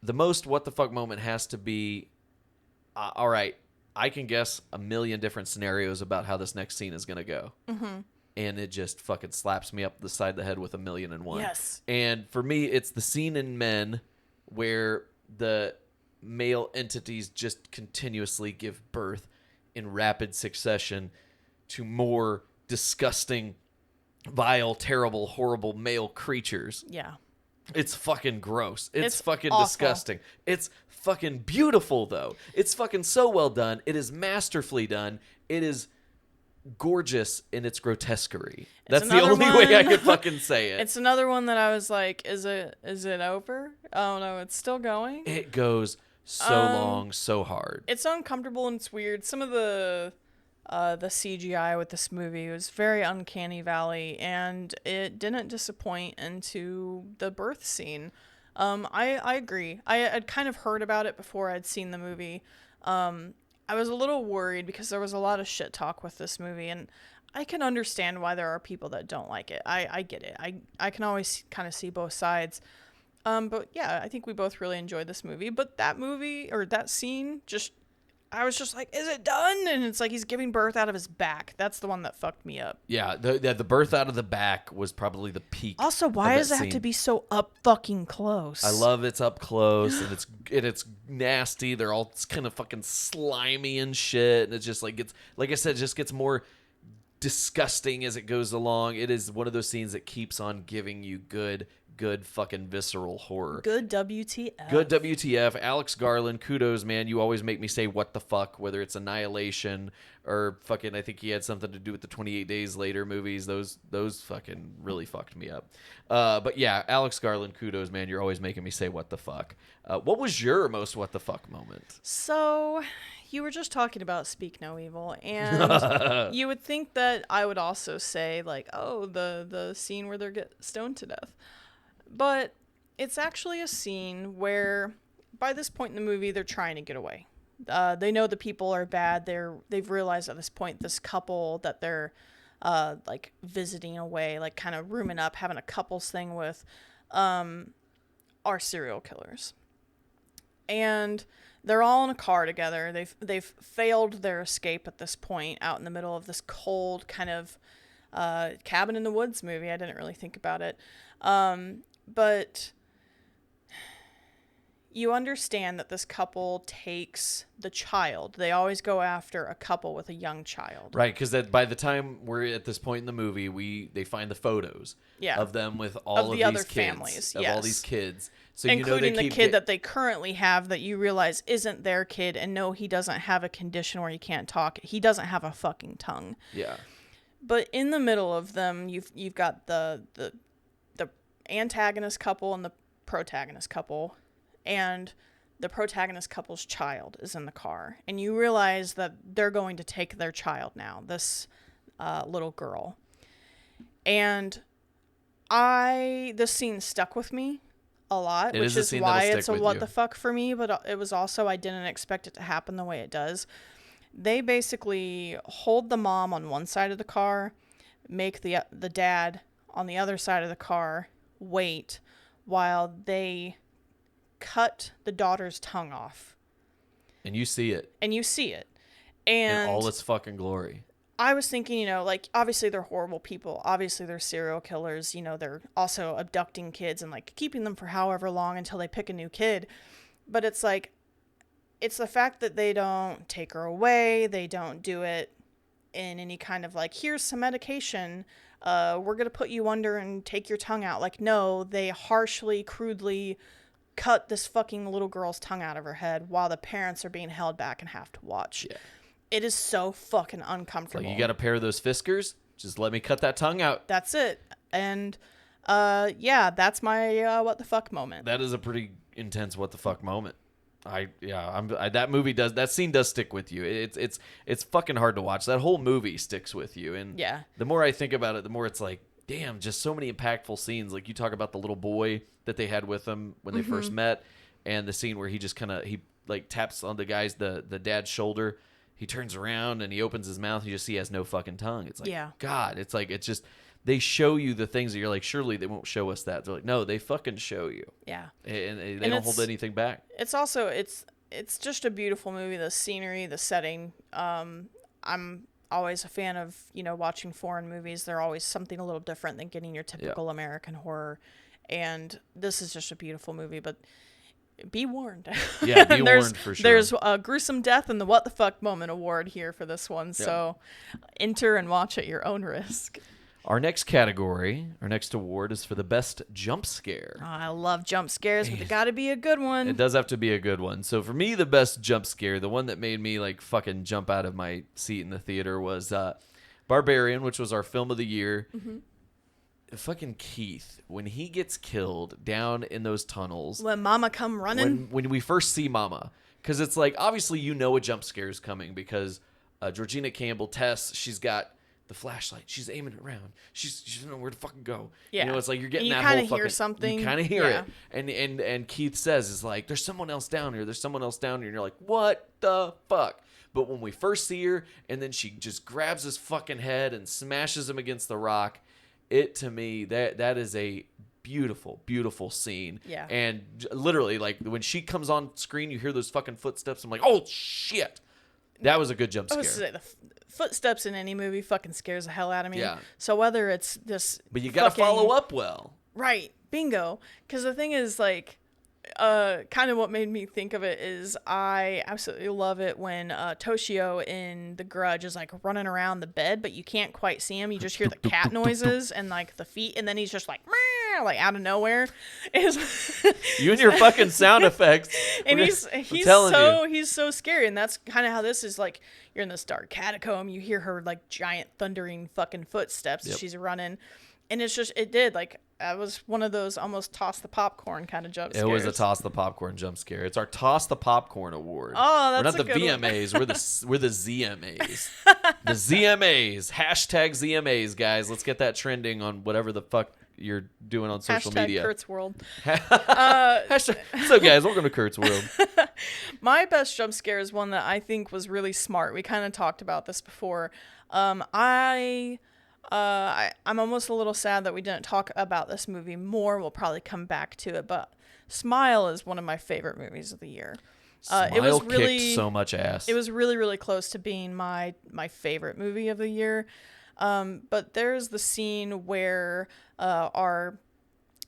the most what the fuck moment has to be, all right, I can guess a million different scenarios about how this next scene is going to go. Mm-hmm. And it just fucking slaps me up the side of the head with 1,000,001. Yes. And for me, it's the scene in Men where the male entities just continuously give birth in rapid succession to more disgusting, vile, terrible, horrible male creatures. Yeah. It's fucking gross. It's fucking awful. disgusting. It's fucking beautiful, though. It's fucking so well done. It is masterfully done. It is gorgeous in its grotesquerie. That's the only way I could fucking say it. It's another one that I was like, is it over? Oh no, it's still going. It goes so long, so hard. It's uncomfortable and it's weird. Some of the CGI with this movie was very uncanny valley, and it didn't disappoint into the birth scene. I agree. I'd kind of heard about it before I'd seen the movie. I was a little worried because there was a lot of shit talk with this movie, and I can understand why there are people that don't like it. I get it. I can always kind of see both sides. But yeah, I think we both really enjoyed this movie. But that movie, or that scene, I was just like, is it done? And it's like he's giving birth out of his back. That's the one that fucked me up. Yeah, the birth out of the back was probably the peak. Also, why does it have to be so up fucking close? I love it's up close, and it's nasty. They're all kind of fucking slimy and shit, and it just like gets, like I said, just gets more disgusting as it goes along. It is one of those scenes that keeps on giving you good fucking visceral horror. Good WTF. Good WTF. Alex Garland, kudos, man. You always make me say what the fuck, whether it's Annihilation or fucking, I think he had something to do with the 28 Days Later movies. Those fucking really fucked me up. But yeah, Alex Garland, kudos, man. You're always making me say what the fuck. What was your most what the fuck moment? So, you were just talking about Speak No Evil, and you would think that I would also say, like, oh, the scene where they get stoned to death. But it's actually a scene where, by this point in the movie, they're trying to get away. They know the people are bad. They've realized at this point, this couple that they're like visiting away, like kind of rooming up, having a couples thing with, are serial killers. And they're all in a car together. They've failed their escape at this point, out in the middle of this cold kind of cabin in the woods movie. I didn't really think about it. But you understand that this couple takes the child. They always go after a couple with a young child. Right, because by the time we're at this point in the movie, they find the photos of them with all of the other these kids, families, of all these kids. So including the kid that they currently have that you realize isn't their kid, and no, he doesn't have a condition where he can't talk. He doesn't have a fucking tongue. Yeah. But in the middle of them, you've got the antagonist couple and the protagonist couple, and the protagonist couple's child is in the car, and you realize that they're going to take their child now, this little girl. And this scene stuck with me a lot, which is why it's a what the fuck for me, but it was also, I didn't expect it to happen the way it does. They basically hold the mom on one side of the car, make the dad on the other side of the car wait while they cut the daughter's tongue off. And you see it. And in all its fucking glory. I was thinking, like, obviously they're horrible people. Obviously they're serial killers. They're also abducting kids and, like, keeping them for however long until they pick a new kid. But it's like, it's the fact that they don't take her away. They don't do it in any kind of, like, here's some medication. We're going to put you under and take your tongue out. Like, no, they harshly, crudely cut this fucking little girl's tongue out of her head while the parents are being held back and have to watch. Yeah. It is so fucking uncomfortable. Like, you got a pair of those Fiskars? Just let me cut that tongue out. That's it. And, yeah, that's my what the fuck moment. That is a pretty intense what the fuck moment. That scene does stick with you. It's fucking hard to watch. That whole movie sticks with you, and yeah, the more I think about it, the more it's like, damn, just so many impactful scenes. Like, you talk about the little boy that they had with them when they first met, and the scene where he just kind of taps on the dad's shoulder. He turns around and he opens his mouth. You just see he has no fucking tongue. It's like, yeah. God, it's like, it's just, they show you the things that you're like, surely they won't show us that. They're like, no, they fucking show you. Yeah. And they don't hold anything back. It's also, it's just a beautiful movie. The scenery, the setting. I'm always a fan of, watching foreign movies. They're always something a little different than getting your typical American horror. And this is just a beautiful movie, but be warned. Yeah, be warned for sure. There's a gruesome death and the what the fuck moment award here for this one. So enter and watch at your own risk. Our next category, our next award is for the best jump scare. Oh, I love jump scares, but it got to be a good one. It does have to be a good one. So for me, the best jump scare, the one that made me like fucking jump out of my seat in the theater was Barbarian, which was our film of the year. Mm-hmm. Fucking Keith, when he gets killed down in those tunnels. When Mama come running. When we first see Mama. Because it's like, obviously you know a jump scare is coming because Georgina Campbell, Tess, she's got the flashlight. She's aiming it around. She doesn't know where to fucking go. Yeah. You know, it's like you're getting And you that whole kinda fucking. hear something. You kind of hear Yeah. it, and Keith says is like, "There's someone else down here. There's someone else down here," and you're like, "What the fuck?" But when we first see her, and then she just grabs his fucking head and smashes him against the rock, it to me that is a beautiful, beautiful scene. Yeah. And literally, like when she comes on screen, you hear those fucking footsteps. I'm like, "Oh shit!" That was a good jump I scare. was gonna say, the footsteps in any movie fucking scares the hell out of me. Yeah. So whether it's this, But you gotta follow up well. right? Bingo. Because the thing is, like, kind of what made me think of it is I absolutely love it when Toshio in The Grudge is like running around the bed, but you can't quite see him. You just hear the cat noises and like the feet, and then he's just like, meow, like out of nowhere. You and your fucking sound effects. And he's so scary, and that's kind of how this is. Like, you're in this dark catacomb, you hear her like giant thundering fucking footsteps as she's running, and it's just, it did, like, I was one of those almost toss the popcorn kind of jump scares. It was a toss the popcorn jump scare. It's our toss the popcorn award. Oh, that's we're not a the good one. VMAs. We're the ZMAs. The ZMAs. Hashtag ZMAs, guys. Let's get that trending on whatever the fuck you're doing on social Hashtag media. Kurt's World. Hashtag, so guys, welcome to Kurt's World. My best jump scare is one that I think was really smart. We kind of talked about this before. I'm almost a little sad that we didn't talk about this movie more. We'll probably come back to it, but Smile is one of my favorite movies of the year. Smile kicked so much ass. It was really, really close to being my favorite movie of the year. But there's the scene where our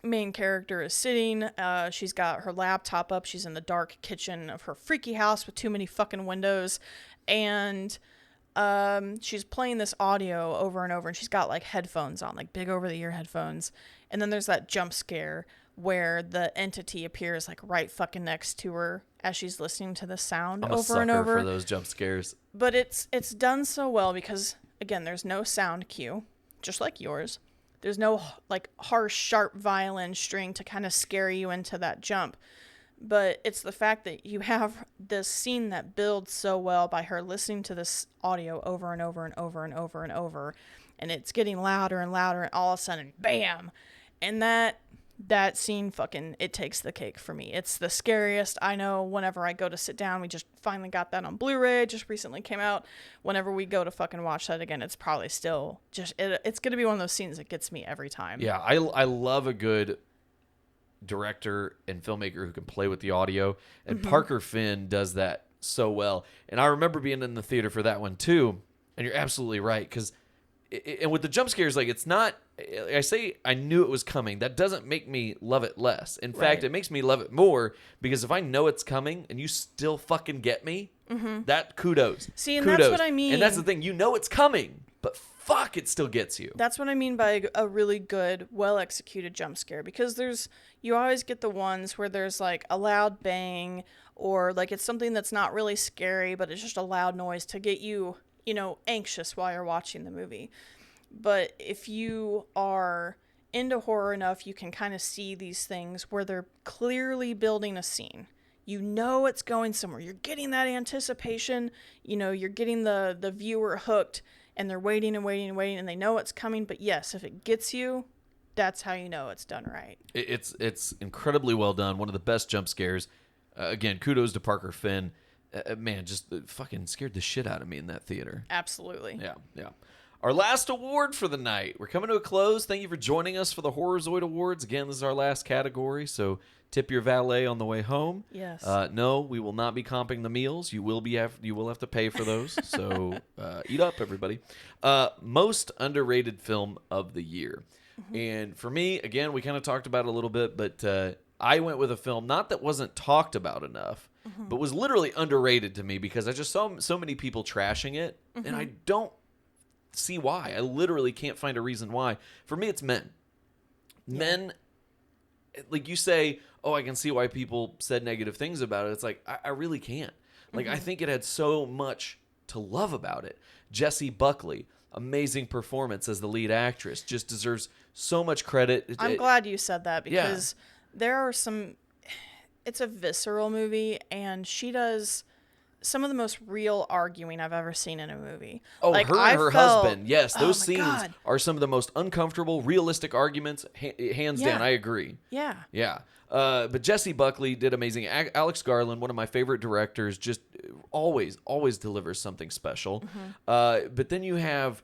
main character is sitting. She's got her laptop up. She's in the dark kitchen of her freaky house with too many fucking windows, and she's playing this audio over and over, and she's got like headphones on, like big over-the-ear headphones. And then there's that jump scare where the entity appears like right fucking next to her as she's listening to the sound over and over. For those jump scares. But it's done so well because, again, there's no sound cue, just like yours. There's no like harsh, sharp violin string to kind of scare you into that jump. But it's the fact that you have this scene that builds so well by her listening to this audio over and over and over and over and over. And it's getting louder and louder, and all of a sudden, bam! And that scene fucking, it takes the cake for me. It's the scariest. I know whenever I go to sit down, we just finally got that on Blu-ray, just recently came out. Whenever we go to fucking watch that again, it's probably still just, it's going to be one of those scenes that gets me every time. Yeah, I love a good director and filmmaker who can play with the audio, and Parker Finn does that so well. And I remember being in the theater for that one too, and you're absolutely right, because and with the jump scares, like, it's not, I say I knew it was coming, that doesn't make me love it less. In fact, it makes me love it more, because if I know it's coming and you still fucking get me, that kudos. See, and that's what I mean. And that's the thing, you know it's coming, but fuck, it still gets you. That's what I mean by a really good, well-executed jump scare, because you always get the ones where there's like a loud bang, or like it's something that's not really scary, but it's just a loud noise to get you, anxious while you're watching the movie. But if you are into horror enough, you can kind of see these things where they're clearly building a scene. You know it's going somewhere. You're getting that anticipation. You're getting the viewer hooked, and they're waiting and waiting and waiting, and they know it's coming. But yes, if it gets you, that's how you know it's done right. It's incredibly well done. One of the best jump scares. Again, kudos to Parker Finn. Man, just fucking scared the shit out of me in that theater. Absolutely. Yeah. Our last award for the night. We're coming to a close. Thank you for joining us for the Horrorzoid Awards. Again, this is our last category, so tip your valet on the way home. Yes. No, we will not be comping the meals. You will have to pay for those. So eat up, everybody. Most underrated film of the year. And for me, again, we kind of talked about it a little bit, but I went with a film not that wasn't talked about enough, but was literally underrated to me because I just saw so many people trashing it, and I don't see why. I literally can't find a reason why. For me, it's Men. Men, like you say, oh, I can see why people said negative things about it. It's like, I really can't. Like, I think it had so much to love about it. Jessie Buckley, amazing performance as the lead actress, just deserves so much credit. I'm glad you said that, because there are some, it's a visceral movie, and she does some of the most real arguing I've ever seen in a movie. Oh, like, her I and her felt- husband. Yes, Oh those my scenes God. are some of the most uncomfortable, realistic arguments. Hands Yeah. down, I agree. Yeah. Yeah. But Jesse Buckley did amazing. Alex Garland, one of my favorite directors, just always delivers something special. Mm-hmm. But then you have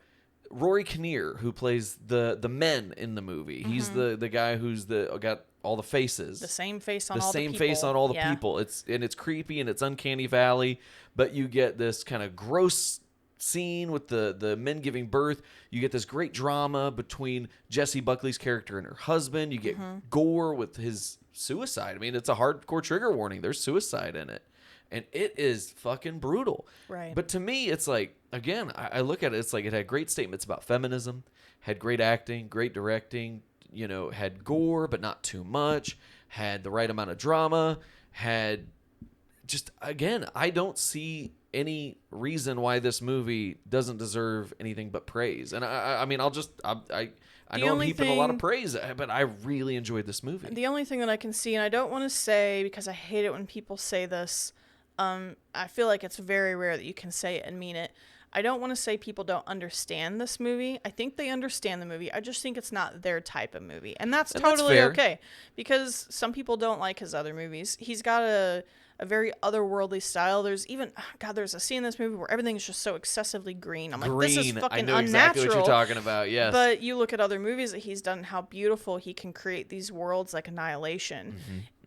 Rory Kinnear, who plays the men in the movie. He's the guy who's got all the faces. The same face on The all same the people. face on all the Yeah. people. It's creepy and it's uncanny valley, but you get this kind of gross scene with the men giving birth. You get this great drama between Jessie Buckley's character and her husband. You get gore with his suicide. I mean, it's a hardcore trigger warning. There's suicide in it. And it is fucking brutal. Right. But to me, it's like, again, I look at it, it's like it had great statements about feminism, had great acting, great directing, had gore, but not too much, had the right amount of drama, had just, again, I don't see any reason why this movie doesn't deserve anything but praise. And I mean, I know I'm heaping a lot of praise, but I really enjoyed this movie. The only thing that I can see, and I don't want to say because I hate it when people say this, I feel like it's very rare that you can say it and mean it. I don't want to say people don't understand this movie. I think they understand the movie. I just think it's not their type of movie. And that's totally fair. okay. Because some people don't like his other movies. He's got a very otherworldly style. There's even, there's a scene in this movie where everything is just so excessively green. I'm like, this is fucking I know unnatural. exactly what you're talking about, yes. But you look at other movies that he's done, how beautiful he can create these worlds like Annihilation.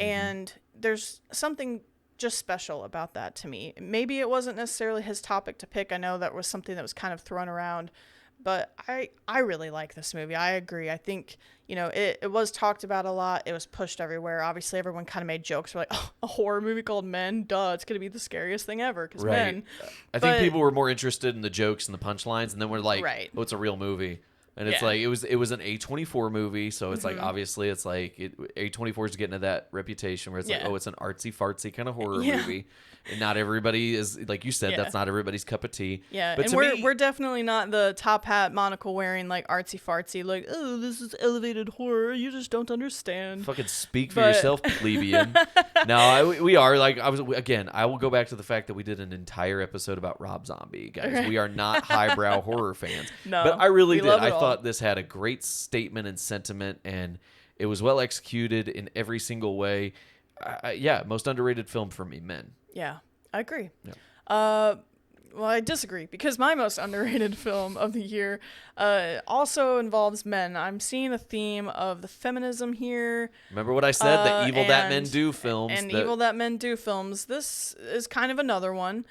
And there's something just special about that to me. Maybe it wasn't necessarily his topic to pick. I know that was something that was kind of thrown around, but I really like this movie. I agree. I think, it was talked about a lot. It was pushed everywhere. Obviously, everyone kind of made jokes. We're like, oh, a horror movie called Men? Duh, it's going to be the scariest thing ever because men. I think people were more interested in the jokes and the punchlines, and then we're like, oh, it's a real movie. And it's like, it was an A24 movie, so it's like, obviously, it's like, A24 is getting to that reputation where it's like, oh, it's an artsy-fartsy kind of horror movie. And not everybody is, like you said, that's not everybody's cup of tea. Yeah, but and we're definitely not the top hat, monocle wearing, like, artsy-fartsy, like, oh, this is elevated horror, you just don't understand. Fucking speak for yourself, plebeian. No, we are, like, I will go back to the fact that we did an entire episode about Rob Zombie, guys. We are not highbrow horror fans. No, but I really did. I thought this had a great statement and sentiment, and it was well executed in every single way. Most underrated film for me, Men. Yeah, I agree. Yeah. Well, I disagree because my most underrated film of the year also involves men. I'm seeing a theme of the feminism here. Remember what I said? The Evil That Men Do films. Evil That Men Do films. This is kind of another one.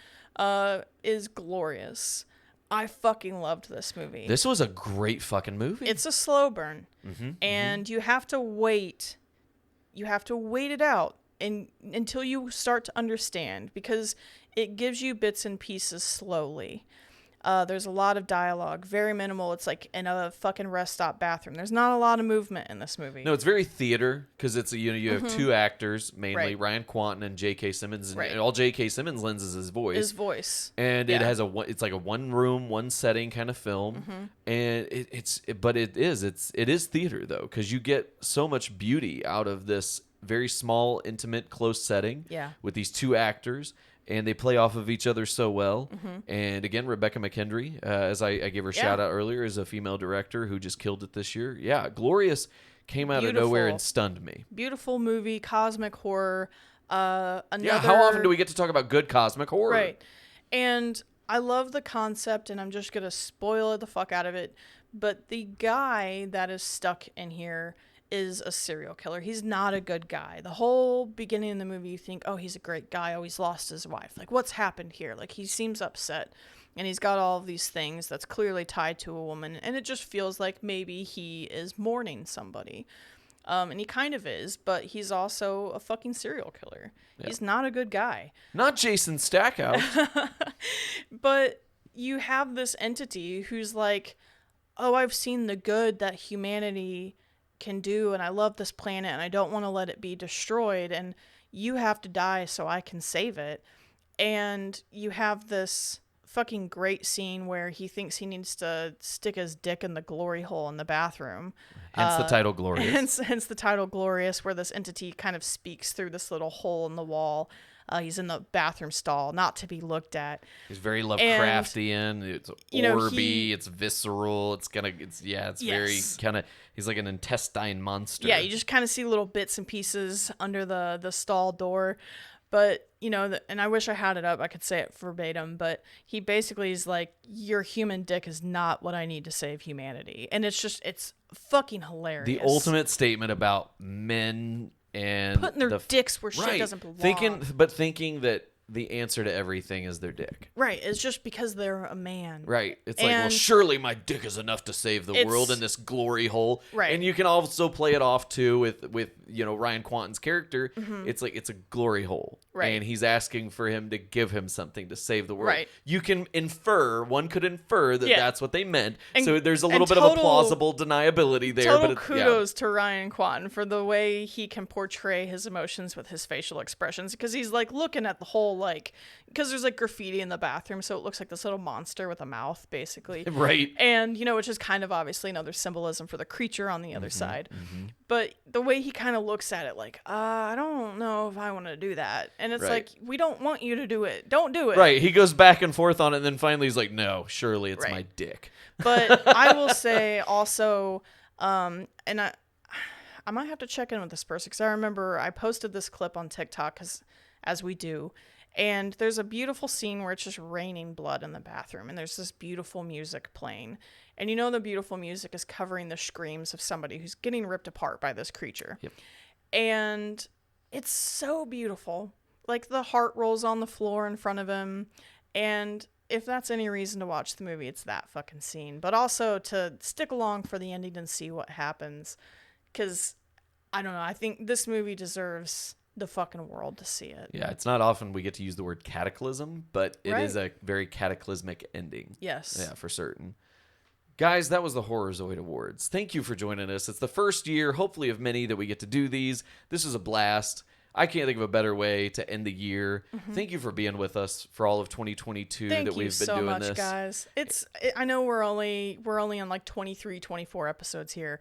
Is Glorious. I fucking loved this movie. This was a great fucking movie. It's a slow burn. And you have to wait. You have to wait it out until you start to understand because it gives you bits and pieces slowly. There's a lot of dialogue, very minimal. It's like in a fucking rest stop bathroom. There's not a lot of movement in this movie. No, it's very theater because it's you have two actors mainly, Ryan Quanten and J.K. Simmons, and all J.K. Simmons lends is his voice. And it has it's like a one room, one setting kind of film, and it is theater though because you get so much beauty out of this very small, intimate, close setting with these two actors. And they play off of each other so well. And again, Rebecca McKendry, as I gave her a shout out earlier, is a female director who just killed it this year. Yeah, Glorious came out of nowhere and stunned me. Beautiful movie, cosmic horror. How often do we get to talk about good cosmic horror? Right. And I love the concept, and I'm just going to spoil the fuck out of it. But the guy that is stuck in here is a serial killer. He's not a good guy. The whole beginning of the movie, you think, oh, he's a great guy. Oh, he's lost his wife. Like, what's happened here? Like, he seems upset. And he's got all of these things that's clearly tied to a woman. And it just feels like maybe he is mourning somebody. And he kind of is, but he's also a fucking serial killer. Yeah. He's not a good guy. Not Jason Stackhouse. But you have this entity who's like, oh, I've seen the good that humanity can do, and I love this planet, and I don't want to let it be destroyed, and you have to die so I can save it. And you have this fucking great scene where he thinks he needs to stick his dick in the glory hole in the bathroom. Hence the title Glorious. Hence the title Glorious, where this entity kind of speaks through this little hole in the wall. He's in the bathroom stall, not to be looked at. He's very Lovecraftian. It's orby. It's visceral. It's very kind of. He's like an intestine monster. Yeah, you just kind of see little bits and pieces under the stall door. But, and I wish I had it up. I could say it verbatim. But he basically is like, your human dick is not what I need to save humanity. And it's fucking hilarious. The ultimate statement about men and putting their dicks where shit doesn't belong. Thinking that the answer to everything is their dick. Right. It's just because they're a man. Right. It's like, well, surely my dick is enough to save the world in this glory hole. Right. And you can also play it off too with Ryan Quanten's character. Mm-hmm. It's like it's a glory hole. Right. And he's asking for him to give him something to save the world. Right. One could infer that that's what they meant. And, so there's a little bit of a plausible deniability there. Total kudos to Ryan Quanten for the way he can portray his emotions with his facial expressions, because he's like looking at the whole because there's like graffiti in the bathroom, so it looks like this little monster with a mouth, basically. Right. And, which is kind of obviously another symbolism for the creature on the other side. Mm-hmm. But the way he kind of looks at it, like, I don't know if I want to do that. And it's like, we don't want you to do it. Don't do it. Right. He goes back and forth on it, and then finally he's like, no, surely it's my dick. But I will say also, and I might have to check in with this person, because I remember I posted this clip on TikTok, as we do. And there's a beautiful scene where it's just raining blood in the bathroom, and there's this beautiful music playing. And the beautiful music is covering the screams of somebody who's getting ripped apart by this creature. Yep. And it's so beautiful. Like, the heart rolls on the floor in front of him. And if that's any reason to watch the movie, it's that fucking scene. But also to stick along for the ending and see what happens. Because, I don't know, I think this movie deserves the fucking world to see it. Yeah, it's not often we get to use the word cataclysm, but it is a very cataclysmic ending. Yes. Yeah, for certain. Guys, that was the Horrorzoid Awards. Thank you for joining us. It's the first year, hopefully of many, that we get to do these. This was a blast. I can't think of a better way to end the year. Mm-hmm. Thank you for being with us for all of 2022 that we've been doing this. Thank you so much, guys. I know we're only on like 23, 24 episodes here,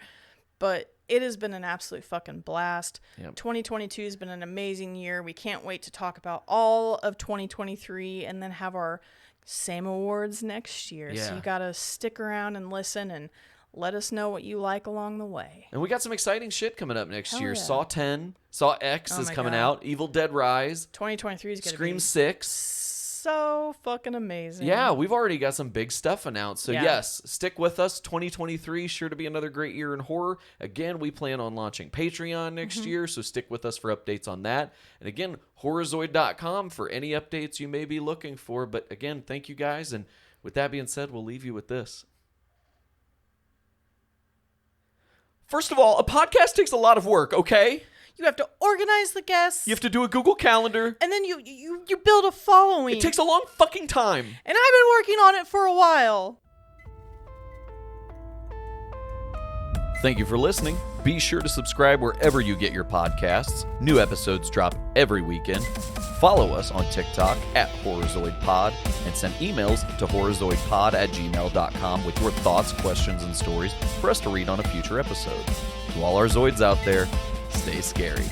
but it has been an absolute fucking blast. Yep. 2022 has been an amazing year. We can't wait to talk about all of 2023 and then have our same awards next year. Yeah. So you got to stick around and listen and let us know what you like along the way. And we got some exciting shit coming up next year. Yeah. Saw 10, Saw X is coming out. Evil Dead Rise. 2023 is going to be Scream 6. So fucking amazing. Yeah, we've already got some big stuff announced. So yes, stick with us. 2023 sure to be another great year in horror. Again, we plan on launching Patreon next year, so stick with us for updates on that. And again, Horrorzoid.com for any updates you may be looking for. But again, thank you guys. And with that being said, we'll leave you with this. First of all, a podcast takes a lot of work, okay? You have to organize the guests. You have to do a Google Calendar. And then you build a following. It takes a long fucking time. And I've been working on it for a while. Thank you for listening. Be sure to subscribe wherever you get your podcasts. New episodes drop every weekend. Follow us on TikTok @HorrorzoidPod and send emails to horrorzoidpod@gmail.com with your thoughts, questions, and stories for us to read on a future episode. To all our Zoids out there, stay scary.